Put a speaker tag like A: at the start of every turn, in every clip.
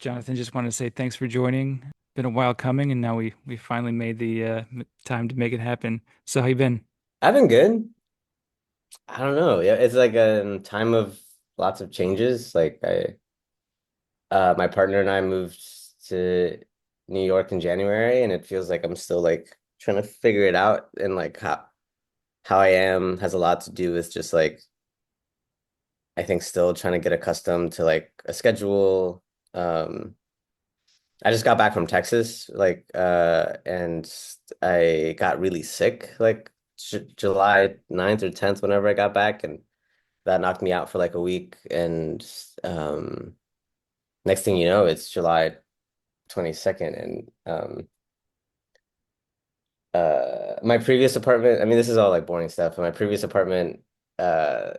A: Jonathan, just wanted to say thanks for joining. Been a while coming, and now we finally made the time to make it happen. So how you been?
B: I've been good. I don't know. Yeah, it's like a time of lots of changes. My partner and I moved to New York in January, and it feels like I'm still like trying to figure it out. And like how I am has a lot to do with just like I think still trying to get accustomed to like a schedule. I just got back from Texas, and I got really sick like J July 9th or 10th whenever I got back, and that knocked me out for like a week. And next thing you know, it's July 22nd. And my previous apartment, I mean, this is all like boring stuff. My previous apartment, uh,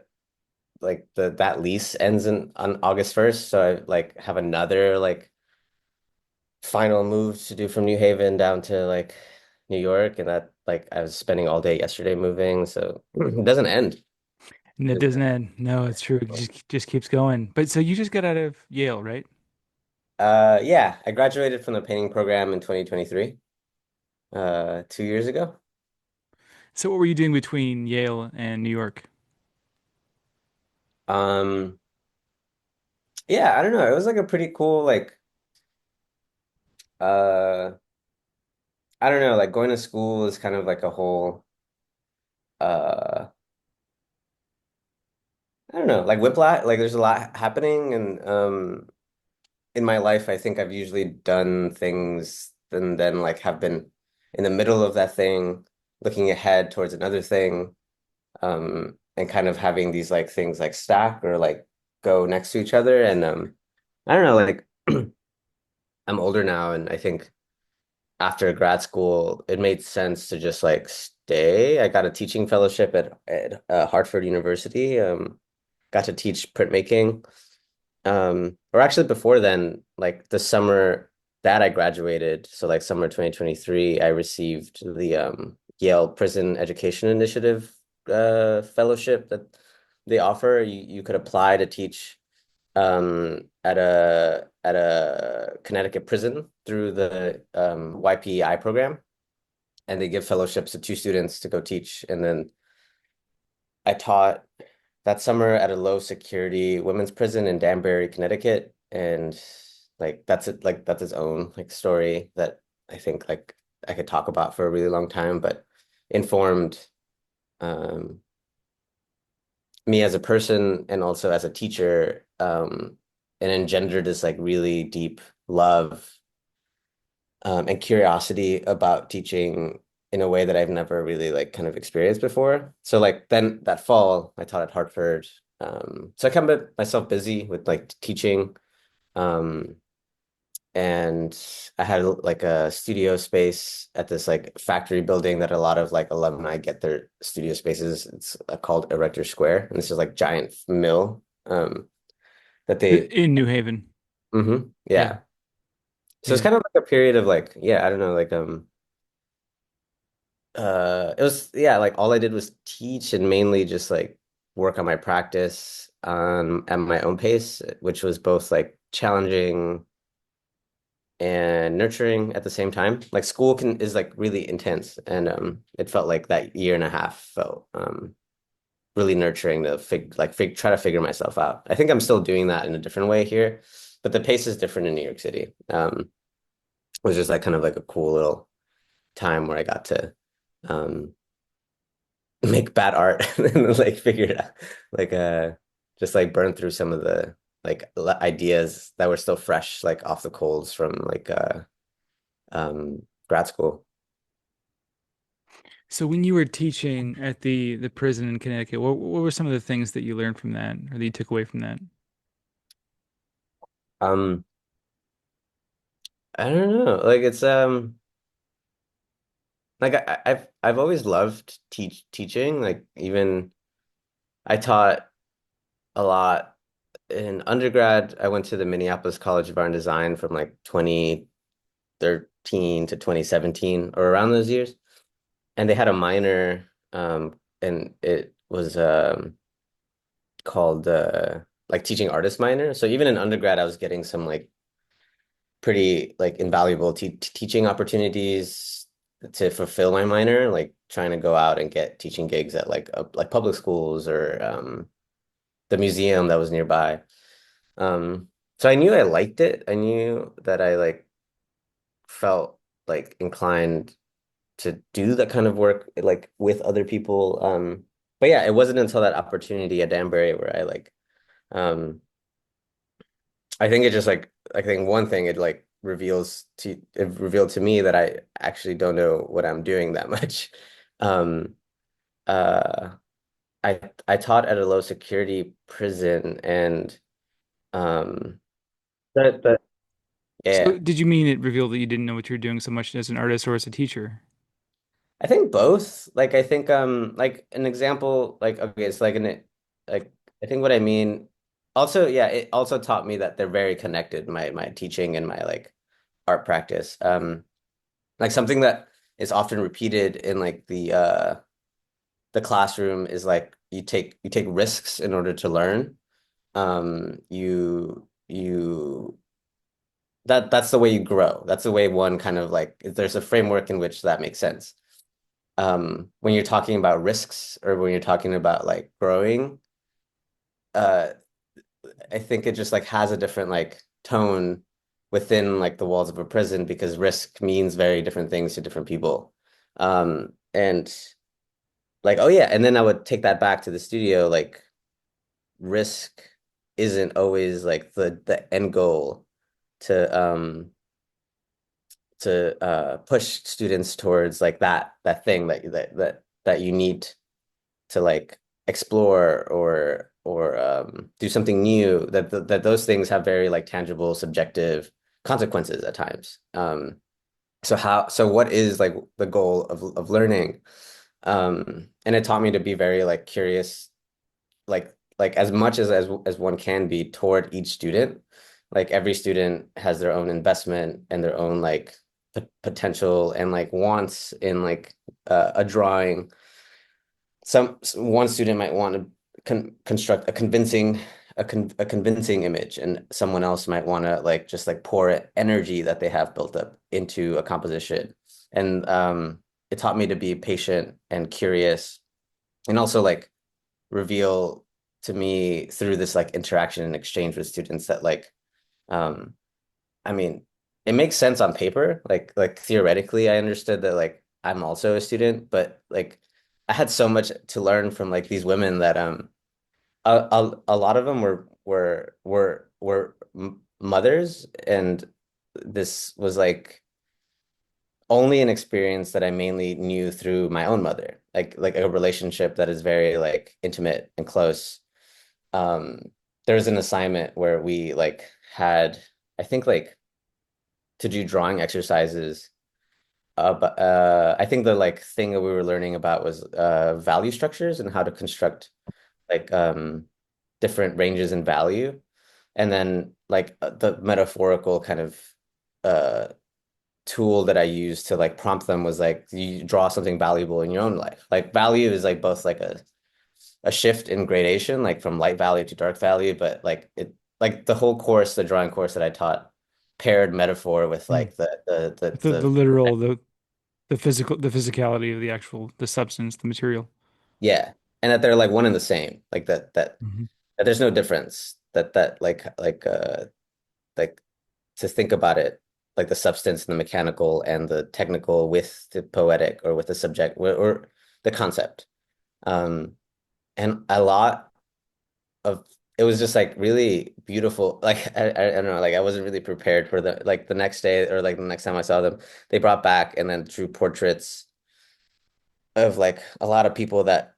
B: like that lease ends on August 1st. So I like have another like final move to do from New Haven down to like New York. And that like I was spending all day yesterday moving. So it doesn't end.
A: And it doesn't end. No, it's true. It just keeps going. But so you just got out of Yale, right?
B: Yeah, I graduated from the painting program in 2023, 2 years ago.
A: So what were you doing between Yale and New York?
B: Um, yeah, I don't know. It was like a pretty cool, like, uh, I don't know, like going to school is kind of like a whole, uh, I don't know, like whiplash, like there's a lot happening. And, in my life, I think I've usually done things and then like have been in the middle of that thing, looking ahead towards another thing, and kind of having these like things like stack or like go next to each other. And, I don't know, like I'm older now, and I think after grad school, it made sense to just like stay. I got a teaching fellowship at Hartford University. Got to teach printmaking. Or actually before then, like the summer that I graduated, so like summer 2023, I received the Yale Prison Education Initiative fellowship that they offer. You could apply to teach at a Connecticut prison through the YPI program, and they give fellowships to two students to go teach. And then I taught that summer at a low security women's prison in Danbury, Connecticut, and like that's it, like that's its own like story that I think like I could talk about for a really long time, but informed um me as a person and also as a teacher, and engendered this like really deep love, and curiosity about teaching in a way that I've never really like kind of experienced before. So like then that fall, I taught at Hartford. So I kept myself busy with like teaching. Um, and I had like a studio space at this like factory building that a lot of like alumni get their studio spaces. It's called Erector Square, and this is like giant mill, that they.
A: In New Haven. Yeah.
B: Yeah. So it's
A: Yeah.
B: kind of like a period of like, yeah, I don't know, like it was, yeah, like all I did was teach and mainly just like work on my practice at my own pace, which was both like challenging and nurturing at the same time. Like school can is like really intense, and it felt like that year and a half felt really nurturing to try to figure myself out. I think I'm still doing that in a different way here, but the pace is different in New York City. It was just like kind of like a cool little time where I got to um make bad art and like figure it out, like just like burn through some of the like ideas that were still fresh like off the coals from like grad school.
A: So when you were teaching at the prison in Connecticut, what were some of the things that you learned from that or that you took away from that?
B: um I don't know, like it's like I've always loved teaching. Like even I taught a lot in undergrad. I went to the Minneapolis College of Art and Design from like 2013 to 2017 or around those years. And they had a minor, and it was called like teaching artist minor. So even in undergrad, I was getting some like pretty like invaluable teaching opportunities to fulfill my minor, like trying to go out and get teaching gigs at like public schools or the museum that was nearby. So I knew I liked it. I knew that I like felt like inclined to do that kind of work like with other people. But yeah, it wasn't until that opportunity at Danbury where I like um I think it just like I think one thing it revealed to me that I actually don't know what I'm doing that much. Um uh I taught at a low security prison and um that
A: So
B: yeah.
A: did you mean it revealed that you didn't know what you were doing so much as an artist or as a teacher?
B: I think both. Like I think like an example like okay, it's like an like I think what I mean also yeah, it also taught me that they're very connected, my teaching and my like art practice. Like something that is often repeated in like the classroom is like you take risks in order to learn. You that's the way you grow. That's the way one kind of like there's a framework in which that makes sense. When you're talking about risks or when you're talking about like growing, uh, I think it just like has a different like tone within like the walls of a prison because risk means very different things to different people. And like, oh yeah, and then I would take that back to the studio, like risk isn't always like the end goal to push students towards like that thing that you need to like explore or do something new that those things have very like tangible subjective consequences at times. So what is like the goal of learning? And it taught me to be very like curious, like as much as one can be toward each student. Like every student has their own investment and their own like potential and like wants in like a drawing. One student might want to construct a convincing image, and someone else might want to like just like pour energy that they have built up into a composition. And it taught me to be patient and curious, and also like reveal to me through this like interaction and exchange with students that like um I mean, it makes sense on paper. Like theoretically, I understood that like I'm also a student, but like I had so much to learn from like these women that a lot of them were mothers, and this was like only an experience that I mainly knew through my own mother, like a relationship that is very like intimate and close. Um, there was an assignment where we like had, I think like to do drawing exercises. But I think the like thing that we were learning about was value structures and how to construct like different ranges in value. And then like the metaphorical kind of uh tool that I used to like prompt them was like you draw something valuable in your own life. Like value is like both like a shift in gradation, like from light value to dark value, but like it like the whole course, the drawing course that I taught paired metaphor with
A: Mm.
B: like the
A: The literal, the physical, the physicality of the actual, the substance, the material.
B: yeah, and that they're like one and the same, like
A: Mhm.
B: that there's no difference. That like to think about it, like the substance and the mechanical and the technical with the poetic or with the subject or the concept. Um, and a lot of it was just like really beautiful. Like I don't know, like I wasn't really prepared for the like the next day or like the next time I saw them, they brought back and then drew portraits of like a lot of people that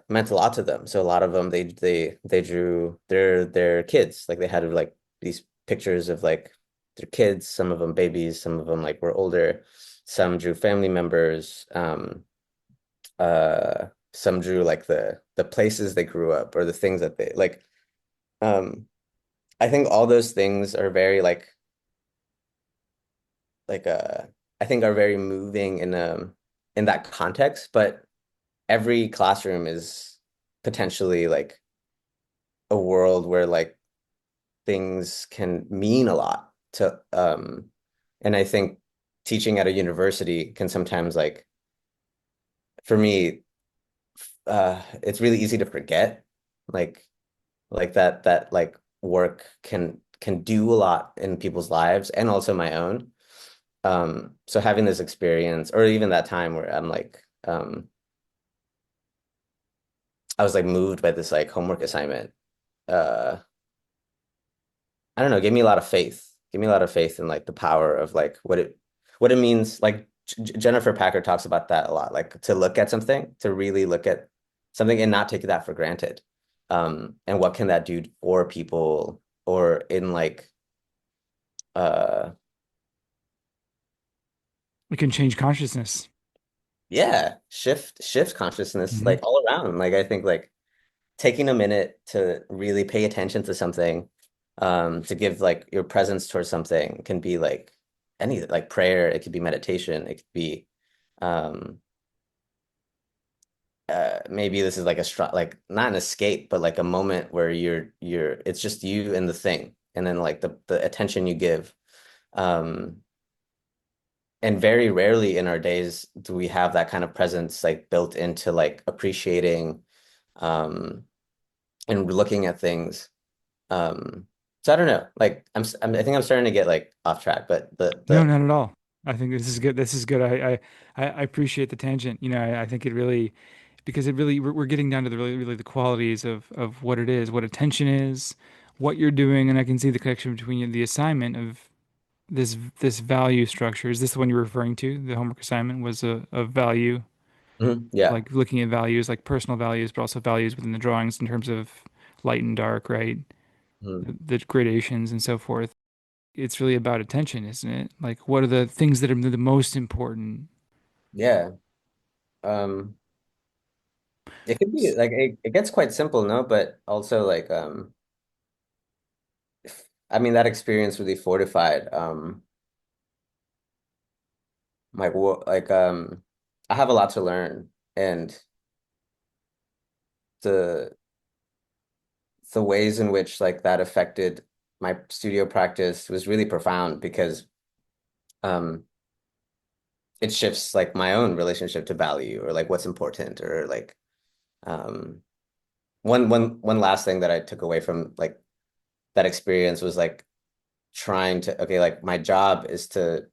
B: meant a lot to them. So a lot of them they drew their kids. Like they had like these pictures of like their kids, some of them babies, some of them like were older. Some drew family members. Some drew like the places they grew up or the things that they like. Um, I think all those things are very like I think are very moving in that context, but every classroom is potentially like a world where like things can mean a lot. and I think teaching at a university can sometimes like for me it's really easy to forget like that like work can do a lot in people's lives and also my own. So having this experience or even that time where I'm like I was like moved by this like homework assignment. Uh I don't know, gave me a lot of faith. Gave me a lot of faith in like the power of like what it means. Like Jennifer Packer talks about that a lot, like to look at something, to really look at something and not take that for granted. And what can that do for people or in like uh
A: It can change consciousness.
B: yeah, shift consciousness
A: Hmm.
B: like all around. Like I think like taking a minute to really pay attention to something, to give like your presence towards something can be like any like prayer, it could be meditation, it could be um maybe this is like like not an escape, but like a moment where you're it's just you and the thing, and then like the attention you give. Um and very rarely in our days do we have that kind of presence like built into like appreciating um and looking at things. So I don't know. Like I think I'm starting to get like off track, but
A: No,
B: the
A: not at all. I think this is good. This is good. I appreciate the tangent. I think it really, because it really, we're getting down to the really the qualities of what it is, what attention is, what you're doing, and I can see the connection between the assignment of this value structure. Is this the one you're referring to? The homework assignment was a value,
B: yeah.
A: like looking at values, like personal values, but also values within the drawings in terms of light and dark, right?
B: Mhm.
A: The gradations and so forth. It's really about attention, isn't it? Like, what are the things that are the most important?
B: Yeah. Um it could be like it gets quite simple, no? But also like I mean that experience really fortified like what like I have a lot to learn, and the the ways in which like that affected my studio practice was really profound because um it shifts like my own relationship to value or like what's important or like um one last thing that I took away from like that experience was like trying to okay like my job is to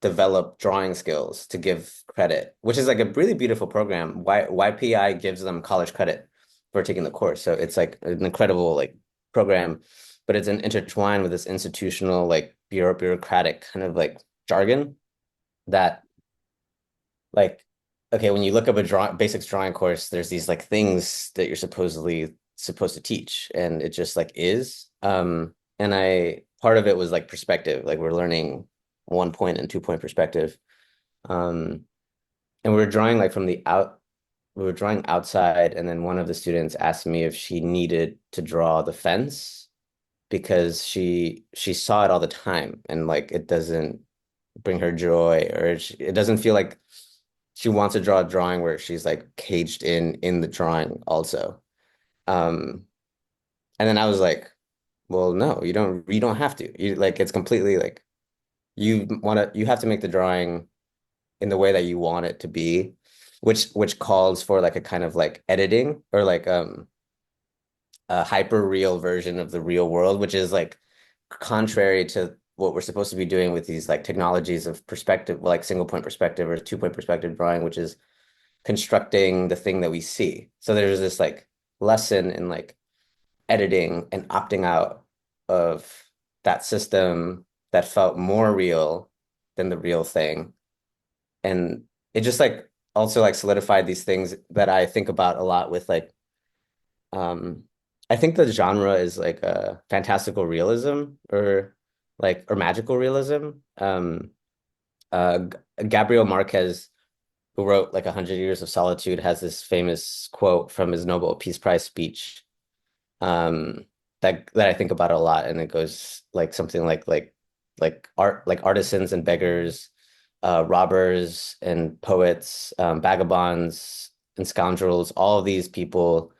B: develop drawing skills to give credit, which is like a really beautiful program. YPI gives them college credit for taking the course. So it's like an incredible like program, but it's an intertwined with this institutional like bureaucratic kind of like jargon that like okay, when you look up a basics drawing course, there's these like things that you're supposedly supposed to teach, and it just like is. And I part of it was like perspective, like we're learning 1 point and 2 point perspective. Um, and we were drawing like from the out, we were drawing outside, and then one of the students asked me if she needed to draw the fence because she saw it all the time, and like it doesn't bring her joy, or it doesn't feel like she wants to draw a drawing where she's like caged in the drawing also. Um, and then I was like, well, no, you don't have to. You like it's completely like you have to make the drawing in the way that you want it to be, which calls for like a kind of like editing or like a hyper real version of the real world, which is like contrary to what we're supposed to be doing with these like technologies of perspective, like single point perspective or 2 point perspective drawing, which is constructing the thing that we see. So there's this like lesson in like editing and opting out of that system that felt more real than the real thing. And it just like also like solidified these things that I think about a lot with like um I think the genre is like a fantastical realism or magical realism. Gabriel Marquez, who wrote like 100 Years of Solitude, has this famous quote from his Nobel Peace Prize speech that I think about a lot, and it goes like something like art like artisans and beggars, robbers and poets, vagabonds and scoundrels. All of these people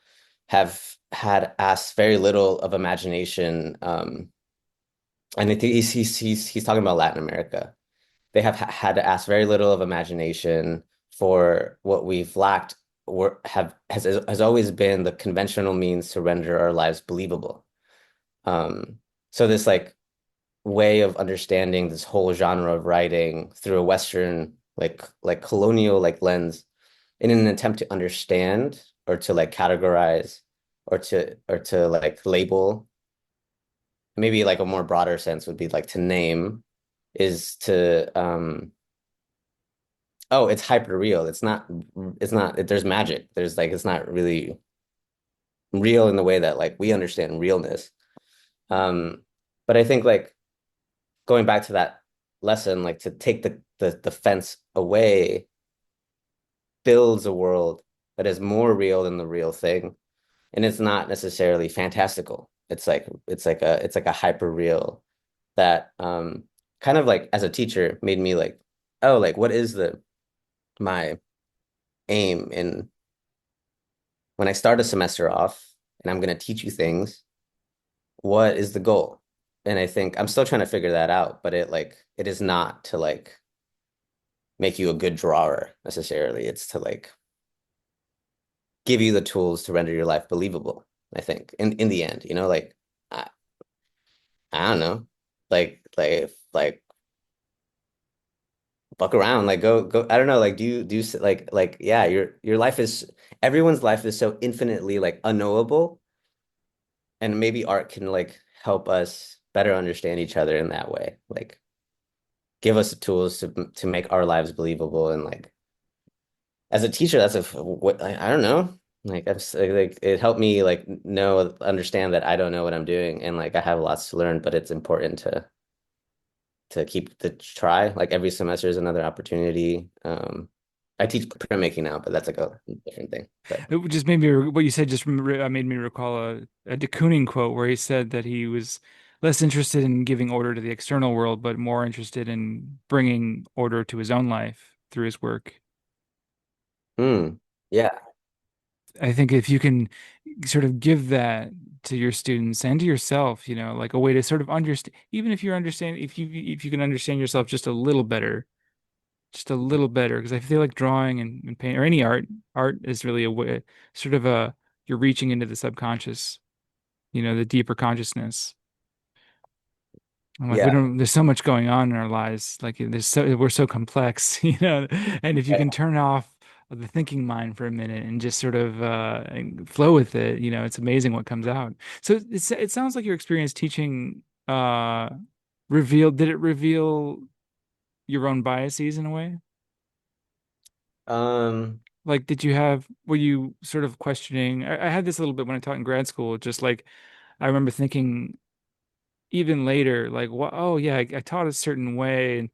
B: have had asked very little of imagination And I think he's talking about Latin America. They have had to ask very little of imagination for what we've lacked or has always been the conventional means to render our lives believable. So this like way of understanding this whole genre of writing through a Western like colonial like lens in an attempt to understand or to like categorize or to like label, maybe like a more broader sense would be like to name, is to oh, it's hyper real. It's not there's magic. There's like it's not really real in the way that like we understand realness. Um, but I think like going back to that lesson, like to take the fence away builds a world that is more real than the real thing. And it's not necessarily fantastical. It's like a hyper real that kind of like as a teacher made me like, oh, like what is the my aim in when I start a semester off and I'm going to teach you things, what is the goal? And I think I'm still trying to figure that out, but it is not to like make you a good drawer necessarily. It's to like give you the tools to render your life believable, I think, in the end, like I, I don't know. Like buck around, like go, I don't know, like like yeah, your life is everyone's life is so infinitely like unknowable, and maybe art can like help us better understand each other in that way. Like give us the tools to make our lives believable. And like as a teacher, that's what I don't know. Like like it helped me like understand that I don't know what I'm doing, and like I have lots to learn, but it's important to keep the try. Like every semester is another opportunity. I teach printmaking now, but that's like a different thing. But
A: It just made me, what you said just made me recall a de Kooning quote where he said that he was less interested in giving order to the external world, but more interested in bringing order to his own life through his work.
B: yeah,
A: I think if you can sort of give that to your students and to yourself, like a way to sort of understand, even if if you can understand yourself just a little better, because I feel like drawing and paint or any art is really a way, sort of you're reaching into the subconscious, the deeper consciousness. I'm like, we
B: yeah,
A: don't, there's so much going on in our lives. Like we're so complex, and if you
B: right.
A: can turn off the thinking mind for a minute and just sort of and flow with it, it's amazing what comes out. So it sounds like your experience teaching did it reveal your own biases in a way?
B: Um,
A: Like, were you sort of questioning? I had this a little bit when I taught in grad school, just like I remember thinking even later, like, what? Oh, yeah, I taught a certain way and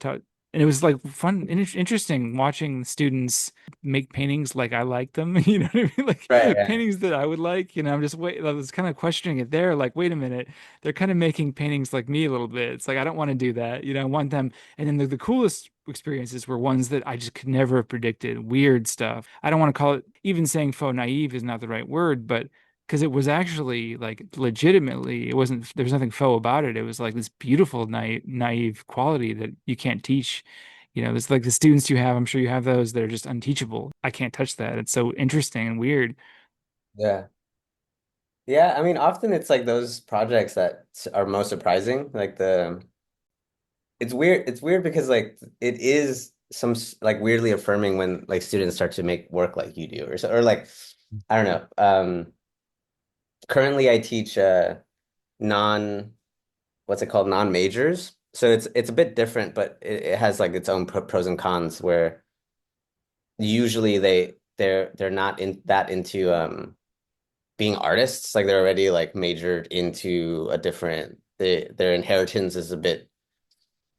A: it was like fun and interesting watching students make paintings like I like them. You know what I mean?
B: right,
A: Like
B: right.
A: paintings that I would like. I was kind of questioning it there. Like, wait a minute, they're kind of making paintings like me a little bit. It's like I don't want to do that. I want them. And then the coolest experiences were ones that I just could never have predicted. Weird stuff. I don't want to call it, even saying faux naive is not the right word, but because it was actually like legitimately, it wasn't, there was nothing faux about it. It was like this beautiful naive quality that you can't teach. There's like the students you have, I'm sure you have those that are just unteachable. I can't touch that. It's so interesting and weird.
B: Yeah. Yeah, I mean, often it's like those projects that are most surprising. Like it's weird because like it is like weirdly affirming when like students start to make work like you do, or like I don't know. Currently I teach non what's it called, non-majors. So it's a bit different, but it has like its own pros and cons where usually they're not into being artists. Like they're already like majored into a different their inheritance is a bit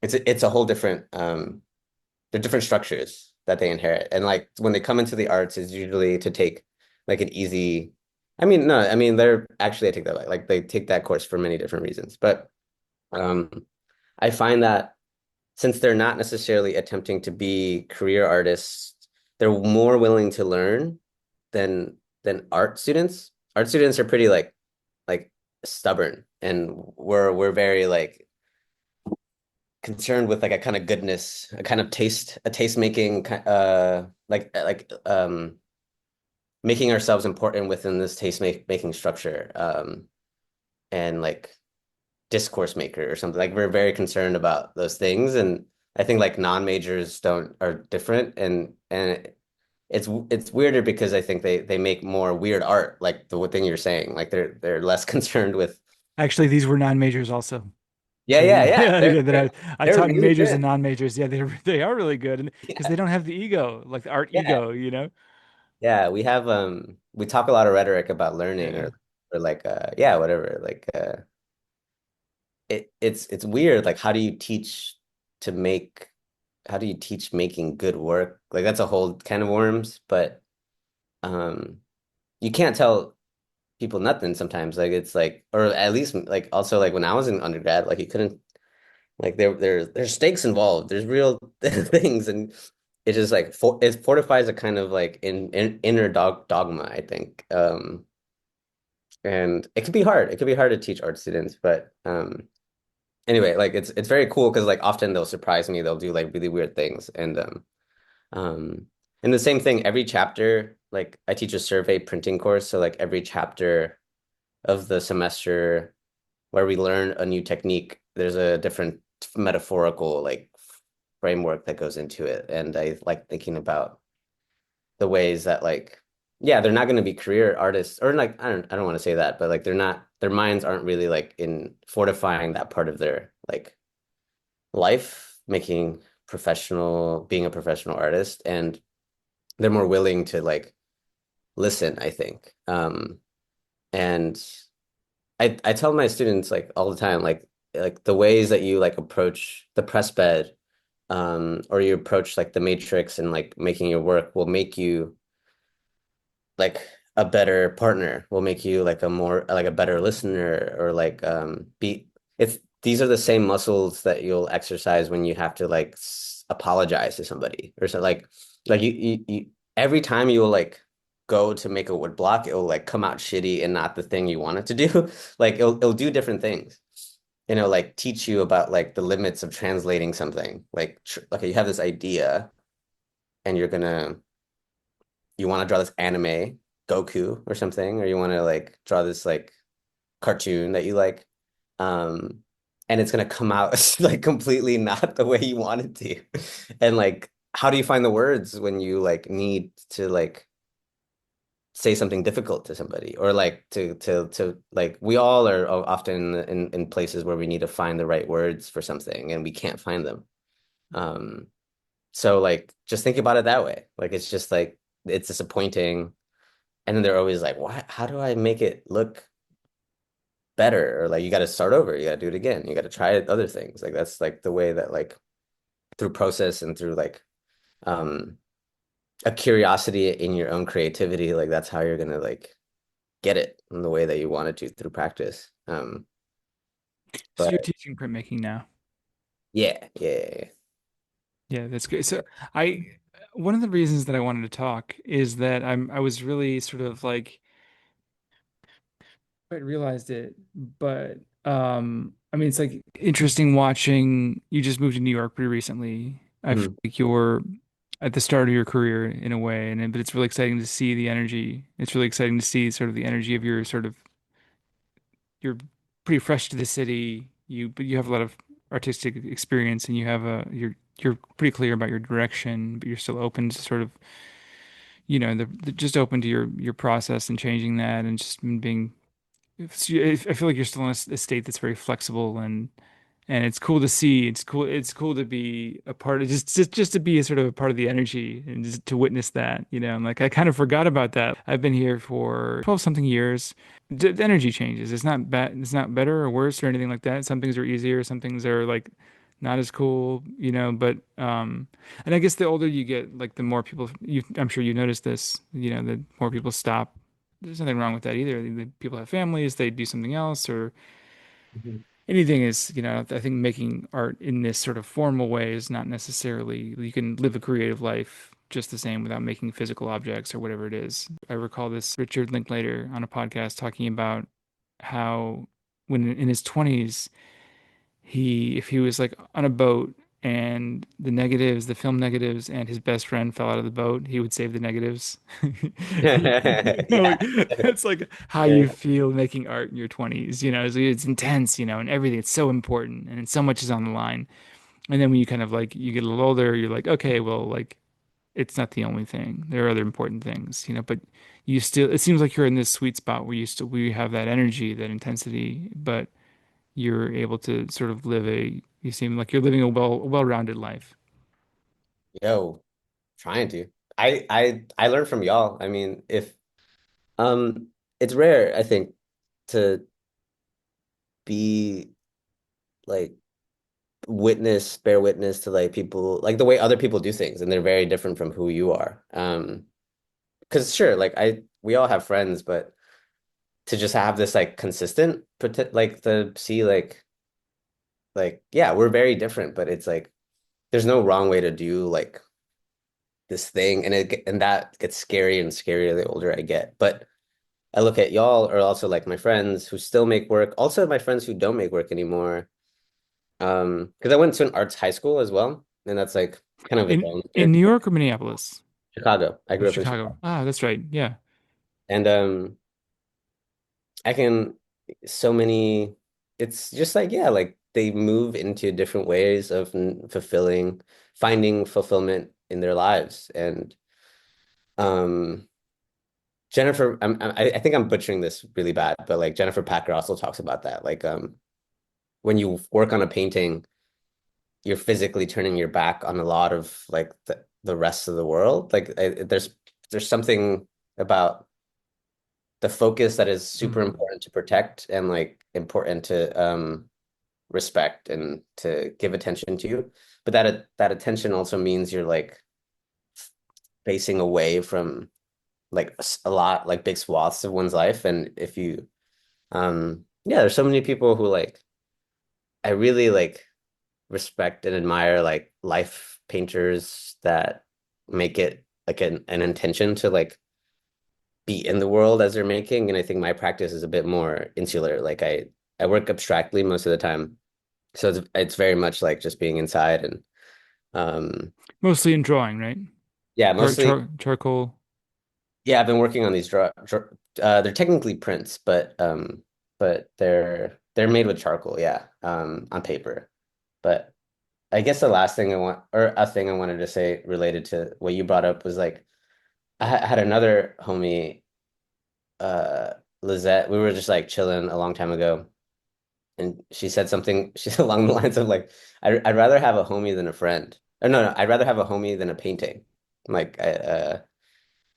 B: it's a whole different they're different structures that they inherit. And like when they come into the arts is usually to take like an easy, I mean, no, I mean they're actually I take that like they take that course for many different reasons. But um I find that since they're not necessarily attempting to be career artists, they're more willing to learn than art students. Art students are pretty like stubborn, and we're very like concerned with like a kind of goodness, a kind of taste, a taste making, making ourselves important within this making structure, and like discourse maker or something. Like we're very concerned about those things, and I think like non-majors don't are different, and it's weirder because I think they make more weird art, like the thing you're saying. Like they're less concerned with.
A: Actually, these were non-majors also.
B: Yeah, yeah, yeah.
A: Yeah,
B: They're
A: yeah, that
B: they're,
A: I
B: they're
A: taught
B: really
A: majors and
B: good.
A: non-majors. Yeah, they are really good, and because
B: Yeah,
A: they don't have the ego, like the art
B: yeah,
A: ego, you know?
B: yeah. We talk a lot of rhetoric about learning
A: Yeah.
B: or like yeah, whatever. Like it's weird. Like to make how do you teach making good work? Like that's a whole can of worms, but um you can't tell people nothing sometimes. Like it's like, or at least like also like when I was in undergrad, like you couldn't like there's stakes involved. There's real things, and it just like it fortifies a kind of like inner dogma, I think. And it can be hard. It can be hard to teach art students, but anyway, like it's very cool because like often they'll surprise me. They'll do like really weird things, um and the same thing every chapter. Like I teach a survey printing course, so like every chapter of the semester where we learn a new technique, there's a different metaphorical like framework that goes into it. And I like thinking about the ways that like, yeah, they're not going to be career artists or like, I don't want to say that, but like their minds aren't really like in fortifying that part of their like life, being a professional artist. And they're more willing to like listen, I think. And I tell my students like all the time, like the ways that you like approach the press bed, or you approach like the matrix and like making your work will make you like a better partner, will make you like a better listener, or like be it's these are the same muscles that you'll exercise when you have to like apologize to somebody or so like you every time you'll like go to make a wood block, it'll like come out shitty and not the thing you want it to do. Like it'll do different things. Like teach you about like the limits of translating something. Like okay, you have this idea and you want to draw this anime Goku or something, or you want to like draw this like cartoon that you like, um, and it's gonna come out like completely not the way you want it to. And like, how do you find the words when you like need to like say something difficult to somebody, or like to like we all are often in places where we need to find the right words for something and we can't find them. Um, so like just think about it that way. Like it's just like it's disappointing. And then they're always like, "Why? How do I make it look better?" Or like, you got to start over. You got to do it again. You got to try other things. Like that's like the way that like through process and through like um a curiosity in your own creativity, like that's how you're gonna like get it in the way that you wanted to through practice.
A: So you're
B: But
A: teaching printmaking now.
B: yeah, yeah, yeah.
A: Yeah, that's good. So I one of the reasons that I wanted to talk is that I was really sort of like quite realized it, but I mean it's like interesting watching you just moved to New York pretty recently. I feel
B: Mhm.
A: like you're at the start of your career in a way, but it's really exciting to see the energy. It's really exciting to see sort of the energy of your sort of you're pretty fresh to the city. But you have a lot of artistic experience and you're pretty clear about your direction, but you're still open to sort of just open to your process and changing that and just being I feel like you're still in a state that's very flexible and it's cool to see. It's cool to be a part of just to be a sort of a part of the energy and just to witness that, I'm like I kind of forgot about that. I've been here for 12 something years. The energy changes. It's not bad, it's not better or worse or anything like that. Some things are easier, some things are like not as cool, but and I guess the older you get, like the more people I'm sure you notice this, the more people stop. There's nothing wrong with that either. People have families, they do something else, or
B: Mhm.
A: anything is, I think making art in this sort of formal way is not necessarily, you can live a creative life just the same without making physical objects or whatever it is. I recall this Richard Linklater on a podcast talking about how when in his 20s, if he was like on a boat and the negatives, the film negatives, and his best friend fell out of the boat, he would save the negatives. You know,
B: Yeah.
A: like, that's like how
B: Yeah.
A: you feel making art in your 20s, you know, it's intense, you know, and everything, it's so important and so much is on the line. And then when you kind of like you get a little older, you're like, okay, well, like it's not the only thing. There are other important things, you know, but you still, it seems like you're in this sweet spot where we have that energy, that intensity, but you're able to sort of you seem like you're living a well-rounded life.
B: Yo, trying to. I learned from y'all. I mean, if it's rare, I think, to be like bear witness to like people like the way other people do things, and they're very different from who you are. Because sure, like we all have friends, but to just have this like consistent, like to see like yeah, we're very different, but it's like there's no wrong way to do like this thing, and that gets scary and scarier the older I get. But I look at y'all are also like my friends who still make work, also my friends who don't make work anymore. Because I went to an arts high school as well, and that's like kind of its
A: In
B: own
A: in
B: weird
A: New York or Minneapolis?
B: Chicago. I
A: Oh,
B: grew up in
A: Chicago.
B: Chicago,
A: Ah, that's right. Yeah.
B: and I can so many. It's just like yeah, like they move into different ways of finding fulfillment in their lives, and um. Jennifer, I think I'm butchering this really bad, but like Jennifer Packer also talks about that. Like, when you work on a painting, you're physically turning your back on a lot of like the rest of the world. Like, there's something about the focus that is super
A: Mm.
B: important to protect and like important to respect and to give attention to. But that attention also means you're like facing away from like a lot like big swaths of one's life. And if you yeah, there's so many people who like I really like respect and admire like life painters that make it like an intention to like be in the world as they're making. And I think my practice is a bit more insular. Like I work abstractly most of the time. So it's very much like just being inside and um
A: Mostly in drawing, right?
B: yeah, mostly
A: Charcoal.
B: yeah, I've been working on these they're technically prints, but they're made with charcoal, yeah, on paper. But I guess the last thing I want, or a thing I wanted to say related to what you brought up was like I had another homie, uh, Lizette. We were just like chilling a long time ago, and she said something. She's along the lines of like, I'd rather have a homie than a friend. Or no, I'd rather have a homie than a painting. Like,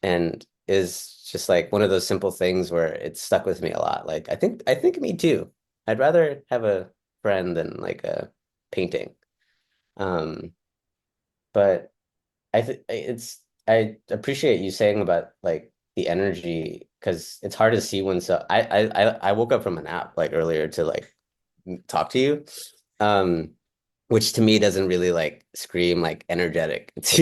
B: and is just like one of those simple things where it stuck with me a lot. Like, I think me too. I'd rather have a friend than like a painting. Um, but. I appreciate you saying about like the energy because it's hard to see when so I woke up from a nap like earlier to like talk to you, um which to me doesn't really like scream like energetic. It's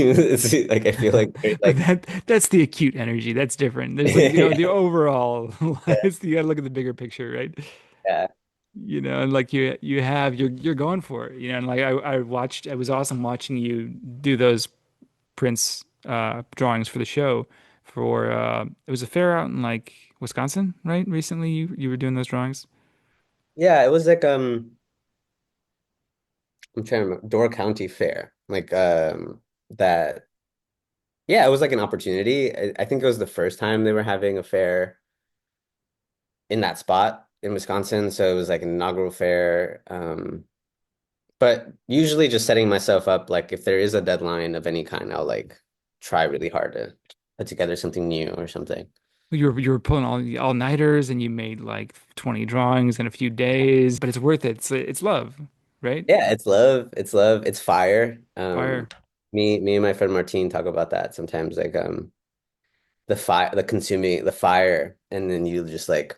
B: like I feel like very,
A: But
B: like
A: that's the acute energy. That's different. There's like the overall.
B: yeah,
A: You gotta look at the bigger picture, right?
B: yeah.
A: You know, and like you're going for it, you know, and like I watched, it was awesome watching you do those prints drawings for the show for it was a fair out in like Wisconsin, right? Recently you were doing those drawings.
B: Yeah, it was like I'm trying to remember Door County Fair like that yeah, it was like an opportunity. I think it was the first time they were having a fair in that spot in Wisconsin. So it was like an inaugural fair. But usually just setting myself up, like if there is a deadline of any kind, I'll like try really hard to put together something new or something.
A: You were pulling all-nighters and you made like 20 drawings in a few days, but it's worth it. It's love, right?
B: Yeah, it's love. It's love. It's fire.
A: Fire.
B: Me and my friend Martine talk about that sometimes, like the fire, the consuming the fire, and then you just like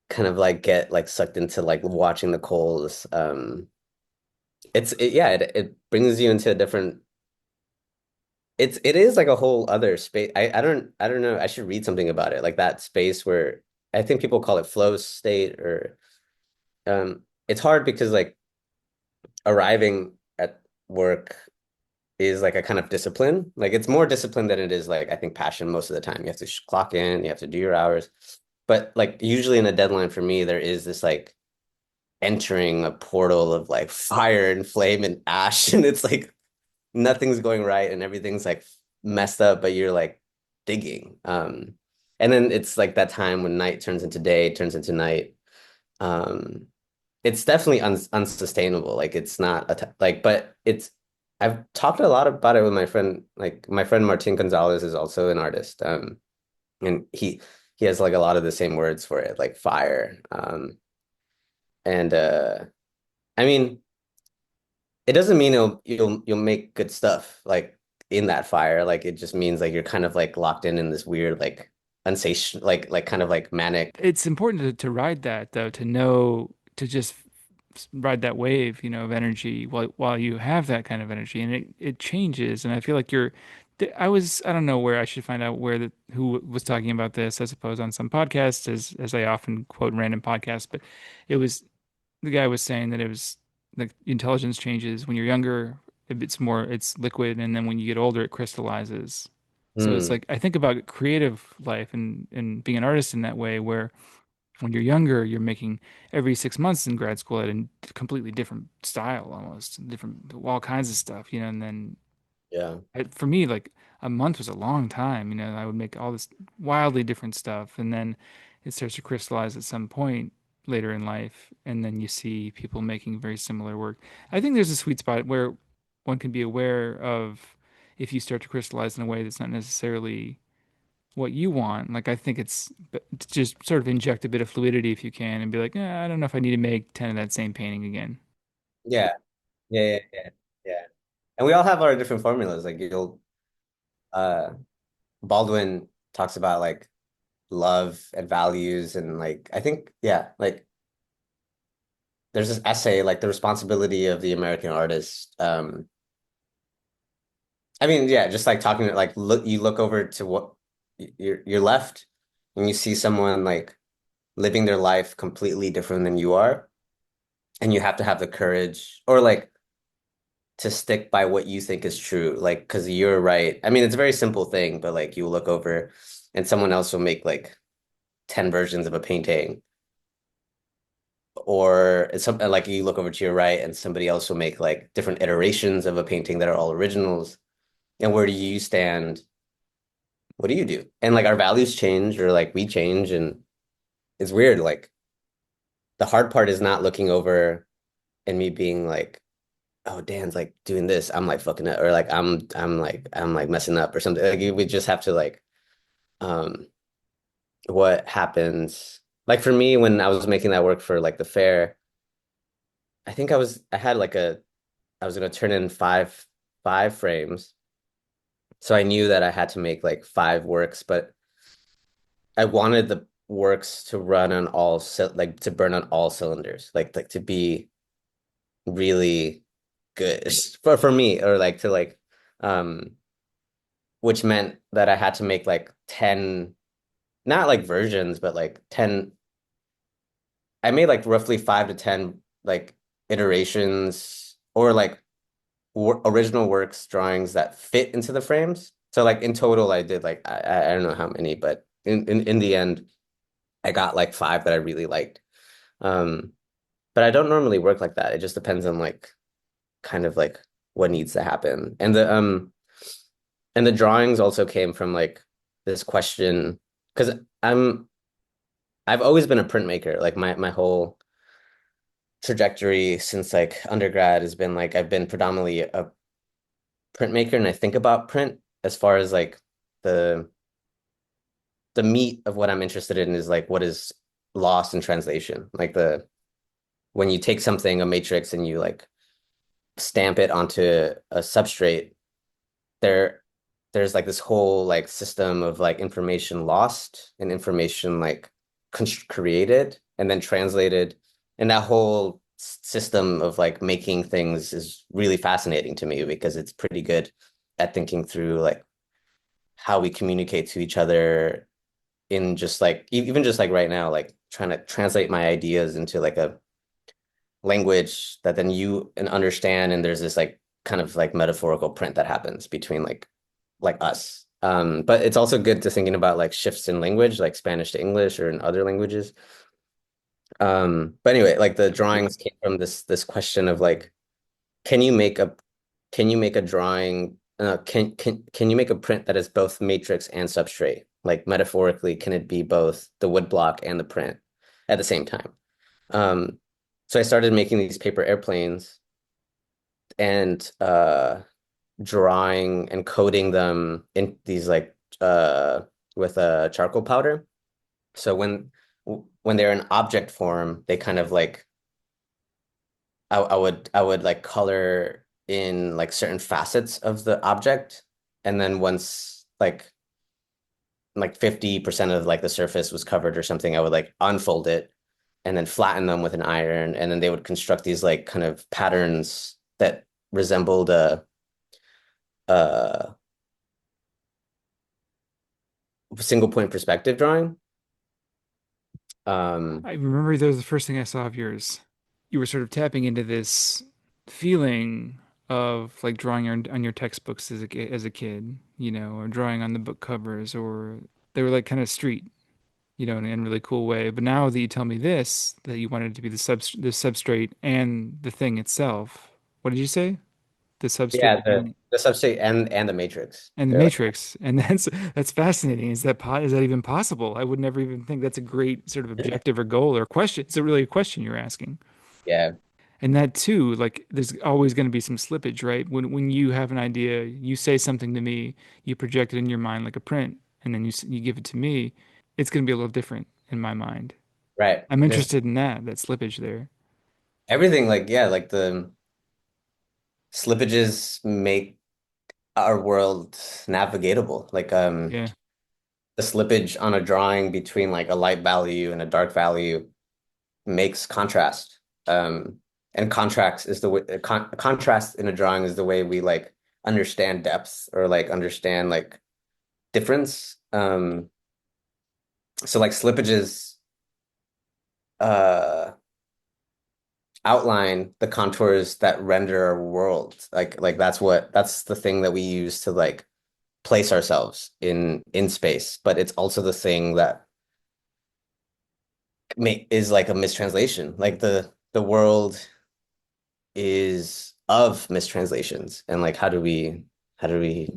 B: kind of like get like sucked into like watching the coals. Yeah, it brings you into a different it is like a whole other space. I don't know. I should read something about it. Like that space where I think people call it flow state or it's hard because like arriving at work is like a kind of discipline. Like it's more discipline than it is like I think passion most of the time. You have to clock in, you have to do your hours. But like usually in a deadline for me, there is this like entering a portal of like fire and flame and ash, and it's like nothing's going right and everything's like messed up, but you're like digging. And then it's like that time when night turns into day, turns into night. Um, it's definitely unsustainable. Like it's not a like, but it's I've talked a lot about it with my friend. Like my friend Martin Gonzalez is also an artist. And he has like a lot of the same words for it, like fire. And I mean, it doesn't mean you'll make good stuff like in that fire. Like it just means like you're kind of like locked in this weird like unsation like kind of like manic.
A: It's important to ride that though, to know to just ride that wave, of energy while you have that kind of energy, and it changes. And I feel like I don't know where I should find out who was talking about this, I suppose on some podcast, as I often quote random podcasts, but it was the guy was saying that it was like intelligence changes when you're younger, it's liquid, and then when you get older, it crystallizes. So it's
B: Hmm.
A: like I think about creative life and being an artist in that way, where when you're younger, you're making every 6 months in grad school at a completely different style, almost different, all kinds of stuff, and then
B: Yeah.
A: for me, like a month was a long time, I would make all this wildly different stuff, and then it starts to crystallize at some point later in life, and then you see people making very similar work. I think there's a sweet spot where one can be aware of if you start to crystallize in a way that's not necessarily what you want. Like I think to just sort of inject a bit of fluidity if you can, and be like, I don't know if I need to make 10 of that same painting again.
B: Yeah. Yeah. Yeah. And we all have our different formulas. Like you'll uh Baldwin talks about like love and values and like I think yeah, like there's this essay like the responsibility of the American artist. I mean, yeah, just like talking like look over to what your left and you see someone like living their life completely different than you are, and you have to have the courage or like to stick by what you think is true, like because you're right. I mean, it's a very simple thing, but like you look over and someone else will make like 10 versions of a painting, or it's something like you look over to your right and somebody else will make like different iterations of a painting that are all originals. And where do you stand? What do you do? And like our values change or like we change, and it's weird. Like the hard part is not looking over and me being like, oh, Dan's like doing this. I'm like fucking it, or like I'm like messing up or something. Like we just have to like um what happens. Like for me, when I was making that work for like the fair, I think I had like I was gonna turn in five frames. So I knew that I had to make like five works, but I wanted the works to run on like to burn on all cylinders, like to be really good for me, or like to like um which meant that I had to make like 10, not like versions, but like 10. I made like roughly 5 to 10 like iterations or like original works drawings that fit into the frames. So like in total I did like I don't know how many, but in the end I got like five that I really liked. Um but I don't normally work like that. It just depends on like kind of like what needs to happen. And the drawings also came from like this question because I've always been a printmaker. Like my whole trajectory since like undergrad has been like I've been predominantly a printmaker, and I think about print as far as like the the meat of what I'm interested in is like what is lost in translation. Like the when you take something, a matrix, and you like stamp it onto a substrate, there there's like this whole like system of like information lost and information like created and then translated, and that whole system of like making things is really fascinating to me because it's pretty good at thinking through like how we communicate to each other in just like even just like right now like trying to translate my ideas into like language that then you and understand, and there's this like kind of like metaphorical print that happens between like us. But it's also good to thinking about like shifts in language, like Spanish to English or in other languages. But anyway, like the drawings came from this question of like, can you make a can you make a drawing can you make a print that is both matrix and substrate? Like metaphorically, can it be both the wood block and the print at the same time? Um, so I started making these paper airplanes and drawing and coating them in these like with a charcoal powder. So when they're in object form, they kind of like I would like color in like certain facets of the object, and then once like 50% of like the surface was covered or something, I would like unfold it and then flatten them with an iron, and then they would construct these like kind of patterns that resembled a single point perspective drawing. Um,
A: I remember that was the first thing I saw of yours. You were sort of tapping into this feeling of like drawing on your textbooks as a kid, or drawing on the book covers, or they were like kind of street, in a really cool way. But now that you tell me this, that you wanted it to be the substrate and the thing itself. What did you say? The substrate
B: yeah, the substrate and the matrix.
A: and the
B: They're like,
A: matrix. And that's fascinating. Is that even possible? I would never even think that's a great sort of objective or goal or question. It's a really a question you're asking.
B: yeah,
A: And that too, like there's always going to be some slippage, right? When you have an idea, you say something to me, you project it in your mind like a print, and then you give it to me, it's going to be a little different in my mind.
B: right.
A: I'm
B: There's
A: interested in that slippage there.
B: everything like yeah, like the slippages make our world navigatable. Like
A: Yeah.
B: the slippage on a drawing between like a light value and a dark value makes contrast. And contrast is the way contrast in a drawing is the way we like understand depth or like understand like difference. So like slippages uh outline the contours that render our world. Like that's the thing that we use to like place ourselves in space, but it's also the thing that is like a mistranslation. Like the world is of mistranslations, and like how do we how do we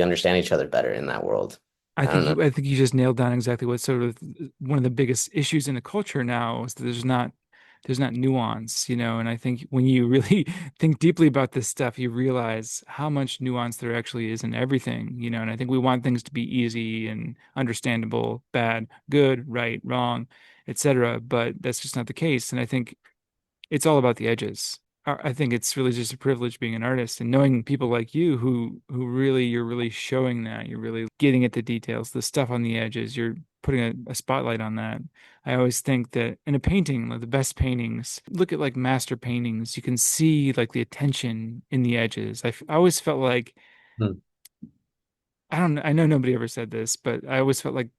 B: understand each other better in that world? I don't know.
A: I think you just nailed down exactly what sort of one of the biggest issues in the culture now is that there's not nuance, and I think when you really think deeply about this stuff, you realize how much nuance there actually is in everything, and I think we want things to be easy and understandable, bad, good, right, wrong, etc. But that's just not the case. And I think it's all about the edges. I think it's really just a privilege being an artist and knowing people like you who really you're really showing that you're really getting at the details, the stuff on the edges. You're putting a spotlight on that. I always think that in a painting, like the best paintings, look at like master paintings, you can see like the attention in the edges. I always felt like
B: Hmm.
A: I don't know, I know nobody ever said this, but I always felt like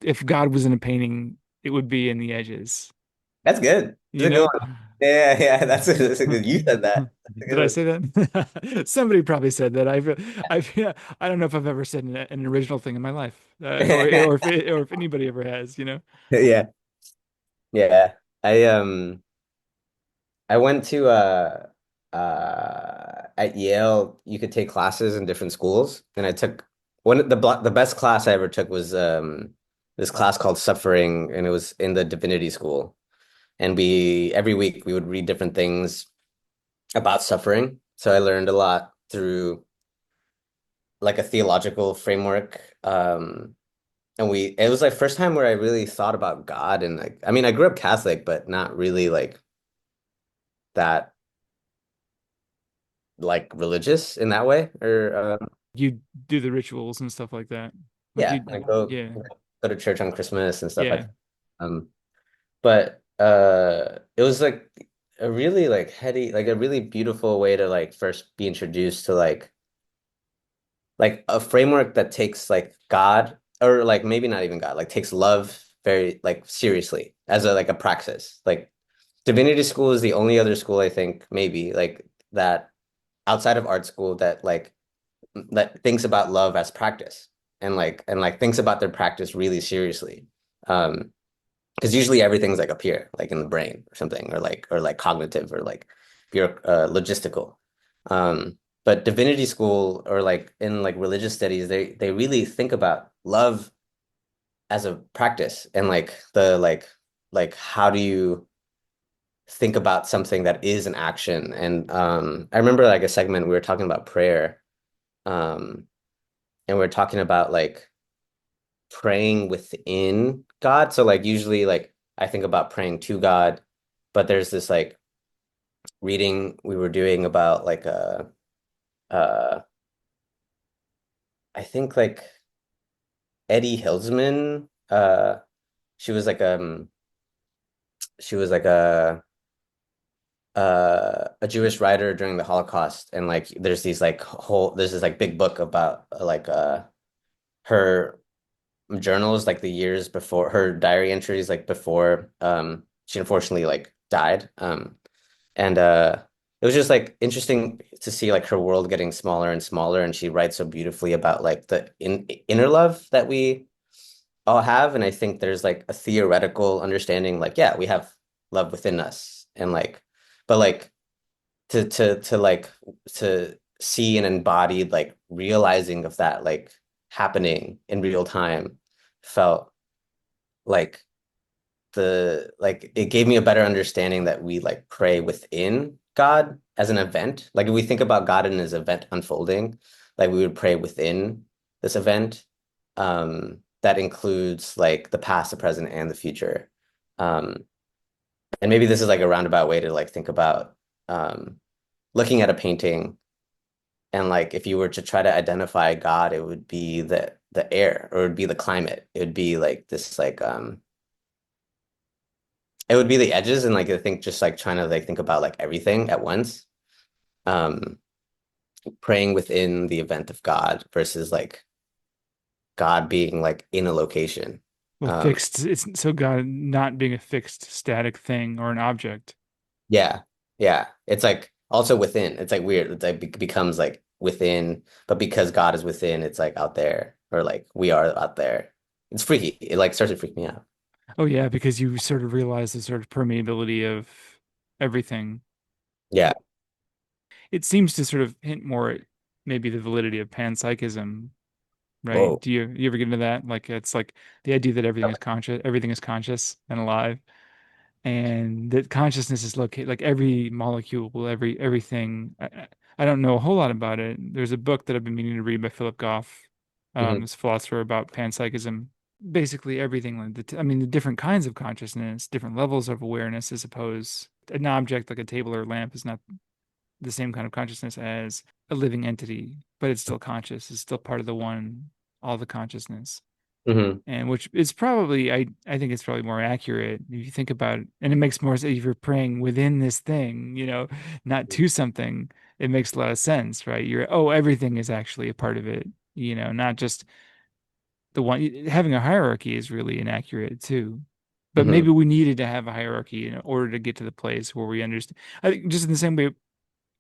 A: if God was in a painting, it would be in the edges,
B: That's good.
A: you
B: That's a good
A: know?
B: one. Yeah, yeah, that's a good. You said that. That's a
A: Did
B: good
A: I
B: one.
A: say that? Somebody probably said that. Yeah, I don't know if I've ever said an original thing in my life, or if anybody ever has,
B: Yeah, yeah. I I went to at Yale, you could take classes in different schools, and I took the best class I ever took was this class called Suffering, and it was in the divinity school. And we every week we would read different things about suffering. So I learned a lot through like a theological framework. And it was like first time where I really thought about God, and like I mean I grew up Catholic, but not really that like religious in that way. Or
A: you do the rituals and stuff like that. Like
B: yeah,
A: you,
B: I
A: yeah,
B: go to church on Christmas and stuff like
A: yeah.
B: that. But it was like a really like heady, like a really beautiful way to like first be introduced to like a framework that takes like God, or like maybe not even God, like takes love very like seriously as a like a praxis. Like Divinity School is the only other school I think maybe like that outside of art school that thinks about love as practice and like thinks about their practice really seriously. Because usually everything's like up here, like in the brain or something, or like cognitive or like logistical. But divinity school or like in like religious studies, they really think about love as a practice and like how do you think about something that is an action. And I remember like a segment we were talking about prayer, um, and we are talking about like praying within God. So like usually like I think about praying to God, but there's this like reading we were doing about like uh I think like Eddie Hillsman, she was like she was like a Jewish writer during the Holocaust, and like there's this like big book about her journals like the years before her diary entries like before she unfortunately like died. And it was just like interesting to see like her world getting smaller and smaller, and she writes so beautifully about like the inner love that we all have. And I think there's like a theoretical understanding like yeah, we have love within us, and like but like to like to see an embodied like realizing of that like happening in real time felt like it gave me a better understanding that we like pray within God as an event. Like if we think about God in his event unfolding, like we would pray within this event. That includes like the past, the present, and the future. Um, and maybe this is like a roundabout way to like think about looking at a painting, and like if you were to try to identify God, it would be the air, or it would be the climate. It would be like this like it would be the edges, and like I think just like trying to like think about like everything at once. Um, Praying within the event of God versus like God being like in a location.
A: Well,
B: Um,
A: fixed, it's so God not being a fixed static thing or an object.
B: yeah, yeah. It's like also within. It's like weird. It's like becomes like within, but because God is within, it's like out there, or like we are out there. It's freaky. It like starts to freak me out.
A: Oh yeah, because you sort of realize the sort of permeability of everything.
B: Yeah.
A: It seems to sort of hint more at maybe the validity of panpsychism, right?
B: Whoa.
A: Do you ever get into that? Like it's like the idea that everything is conscious and alive, and that consciousness is located like every molecule, everything. I don't know a whole lot about it. There's a book that I've been meaning to read by Philip Goff,
B: Hmm.
A: this philosopher about panpsychism. Basically, everything like I mean, the different kinds of consciousness, different levels of awareness. I suppose an object like a table or lamp is not the same kind of consciousness as a living entity, but it's still conscious. It's still part of the one, all the consciousness.
B: Hmm.
A: And which is probably, I think it's probably more accurate if you think about it. And it makes more sense if you're praying within this thing, not to something. It makes a lot of sense, right? Everything is actually a part of it, not just the one. Having a hierarchy is really inaccurate too. But
B: Hmm.
A: maybe we needed to have a hierarchy in order to get to the place where we understand. I think just in the same way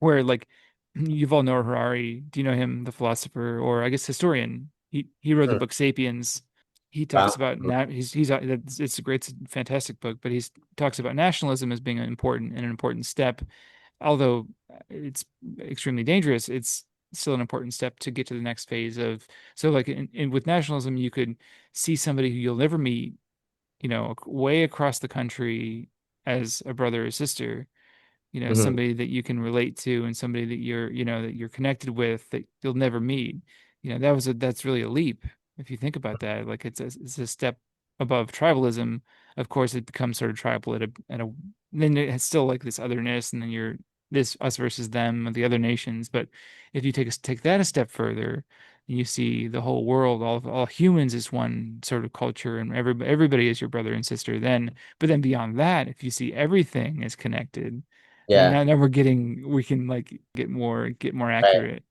A: where like Yuval Noah Harari, do you know him, the philosopher or I guess historian? He wrote the book *Sapiens*. He talks
B: Wow.
A: about it's a great, fantastic book, but he talks about nationalism as being an important step. Although it's extremely dangerous, it's still an important step to get to the next phase of. So, like with nationalism, you could see somebody who you'll never meet, way across the country as a brother or sister,
B: Hmm.
A: somebody that you can relate to and somebody that you're connected with that you'll never meet. That's really a leap if you think about that. Like it's a step above tribalism. Of course, it becomes sort of tribal then it's still like this otherness, and then you're this us versus them, the other nations. But if you take that a step further, you see the whole world, all humans is one sort of culture, and everybody is your brother and sister. But then beyond that, if you see everything is connected, then
B: Yeah.
A: now we can like get more
B: Right.
A: accurate.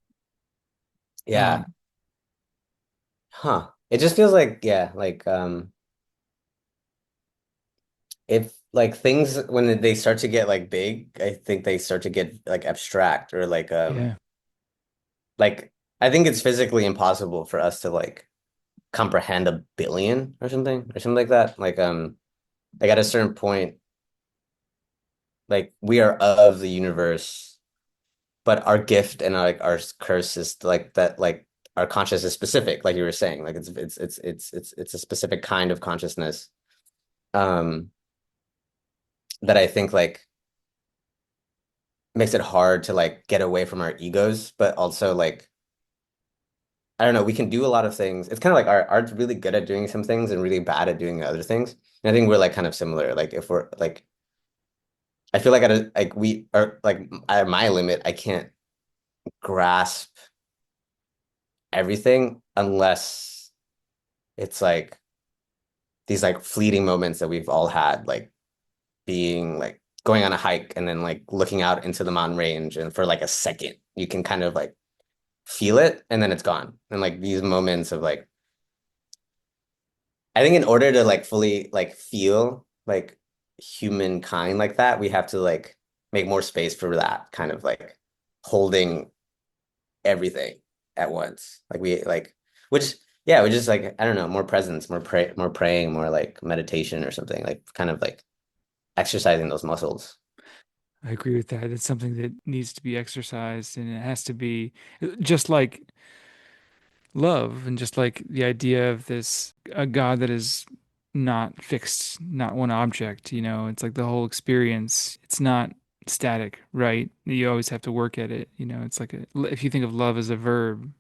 B: Yeah.
A: Um,
B: Huh. It just feels like, yeah, like if like things when they start to get like big, I think they start to get like abstract or
A: Yeah.
B: like I think it's physically impossible for us to like comprehend a billion or something like that. Like at a certain point, like we are of the universe, but our gift and like our curse is like that like our consciousness is specific, like you were saying. Like it's a specific kind of consciousness. Um that I think like makes it hard to like get away from our egos, but also like I don't know, we can do a lot of things. It's kind of like art's really good at doing some things and really bad at doing other things. And I think we're like kind of similar. Like if we're like I feel like like we are like at my limit, I can't grasp everything unless it's like these like fleeting moments that we've all had, like being like going on a hike and then like looking out into the mountain range and for like a second you can kind of like feel it and then it's gone. And like these moments of like I think in order to like fully like feel like humankind like that, we have to like make more space for that kind of like holding everything at once. Like we like which yeah, we just like I don't know, more presence, more praying, more like meditation or something, like kind of like exercising those muscles.
A: I agree with that. It's something that needs to be exercised, and it has to be just like love, and just like the idea of this a God that is not fixed, not one object. It's like the whole experience. It's not static, right? You always have to work at it. It's like if you think of love as a verb,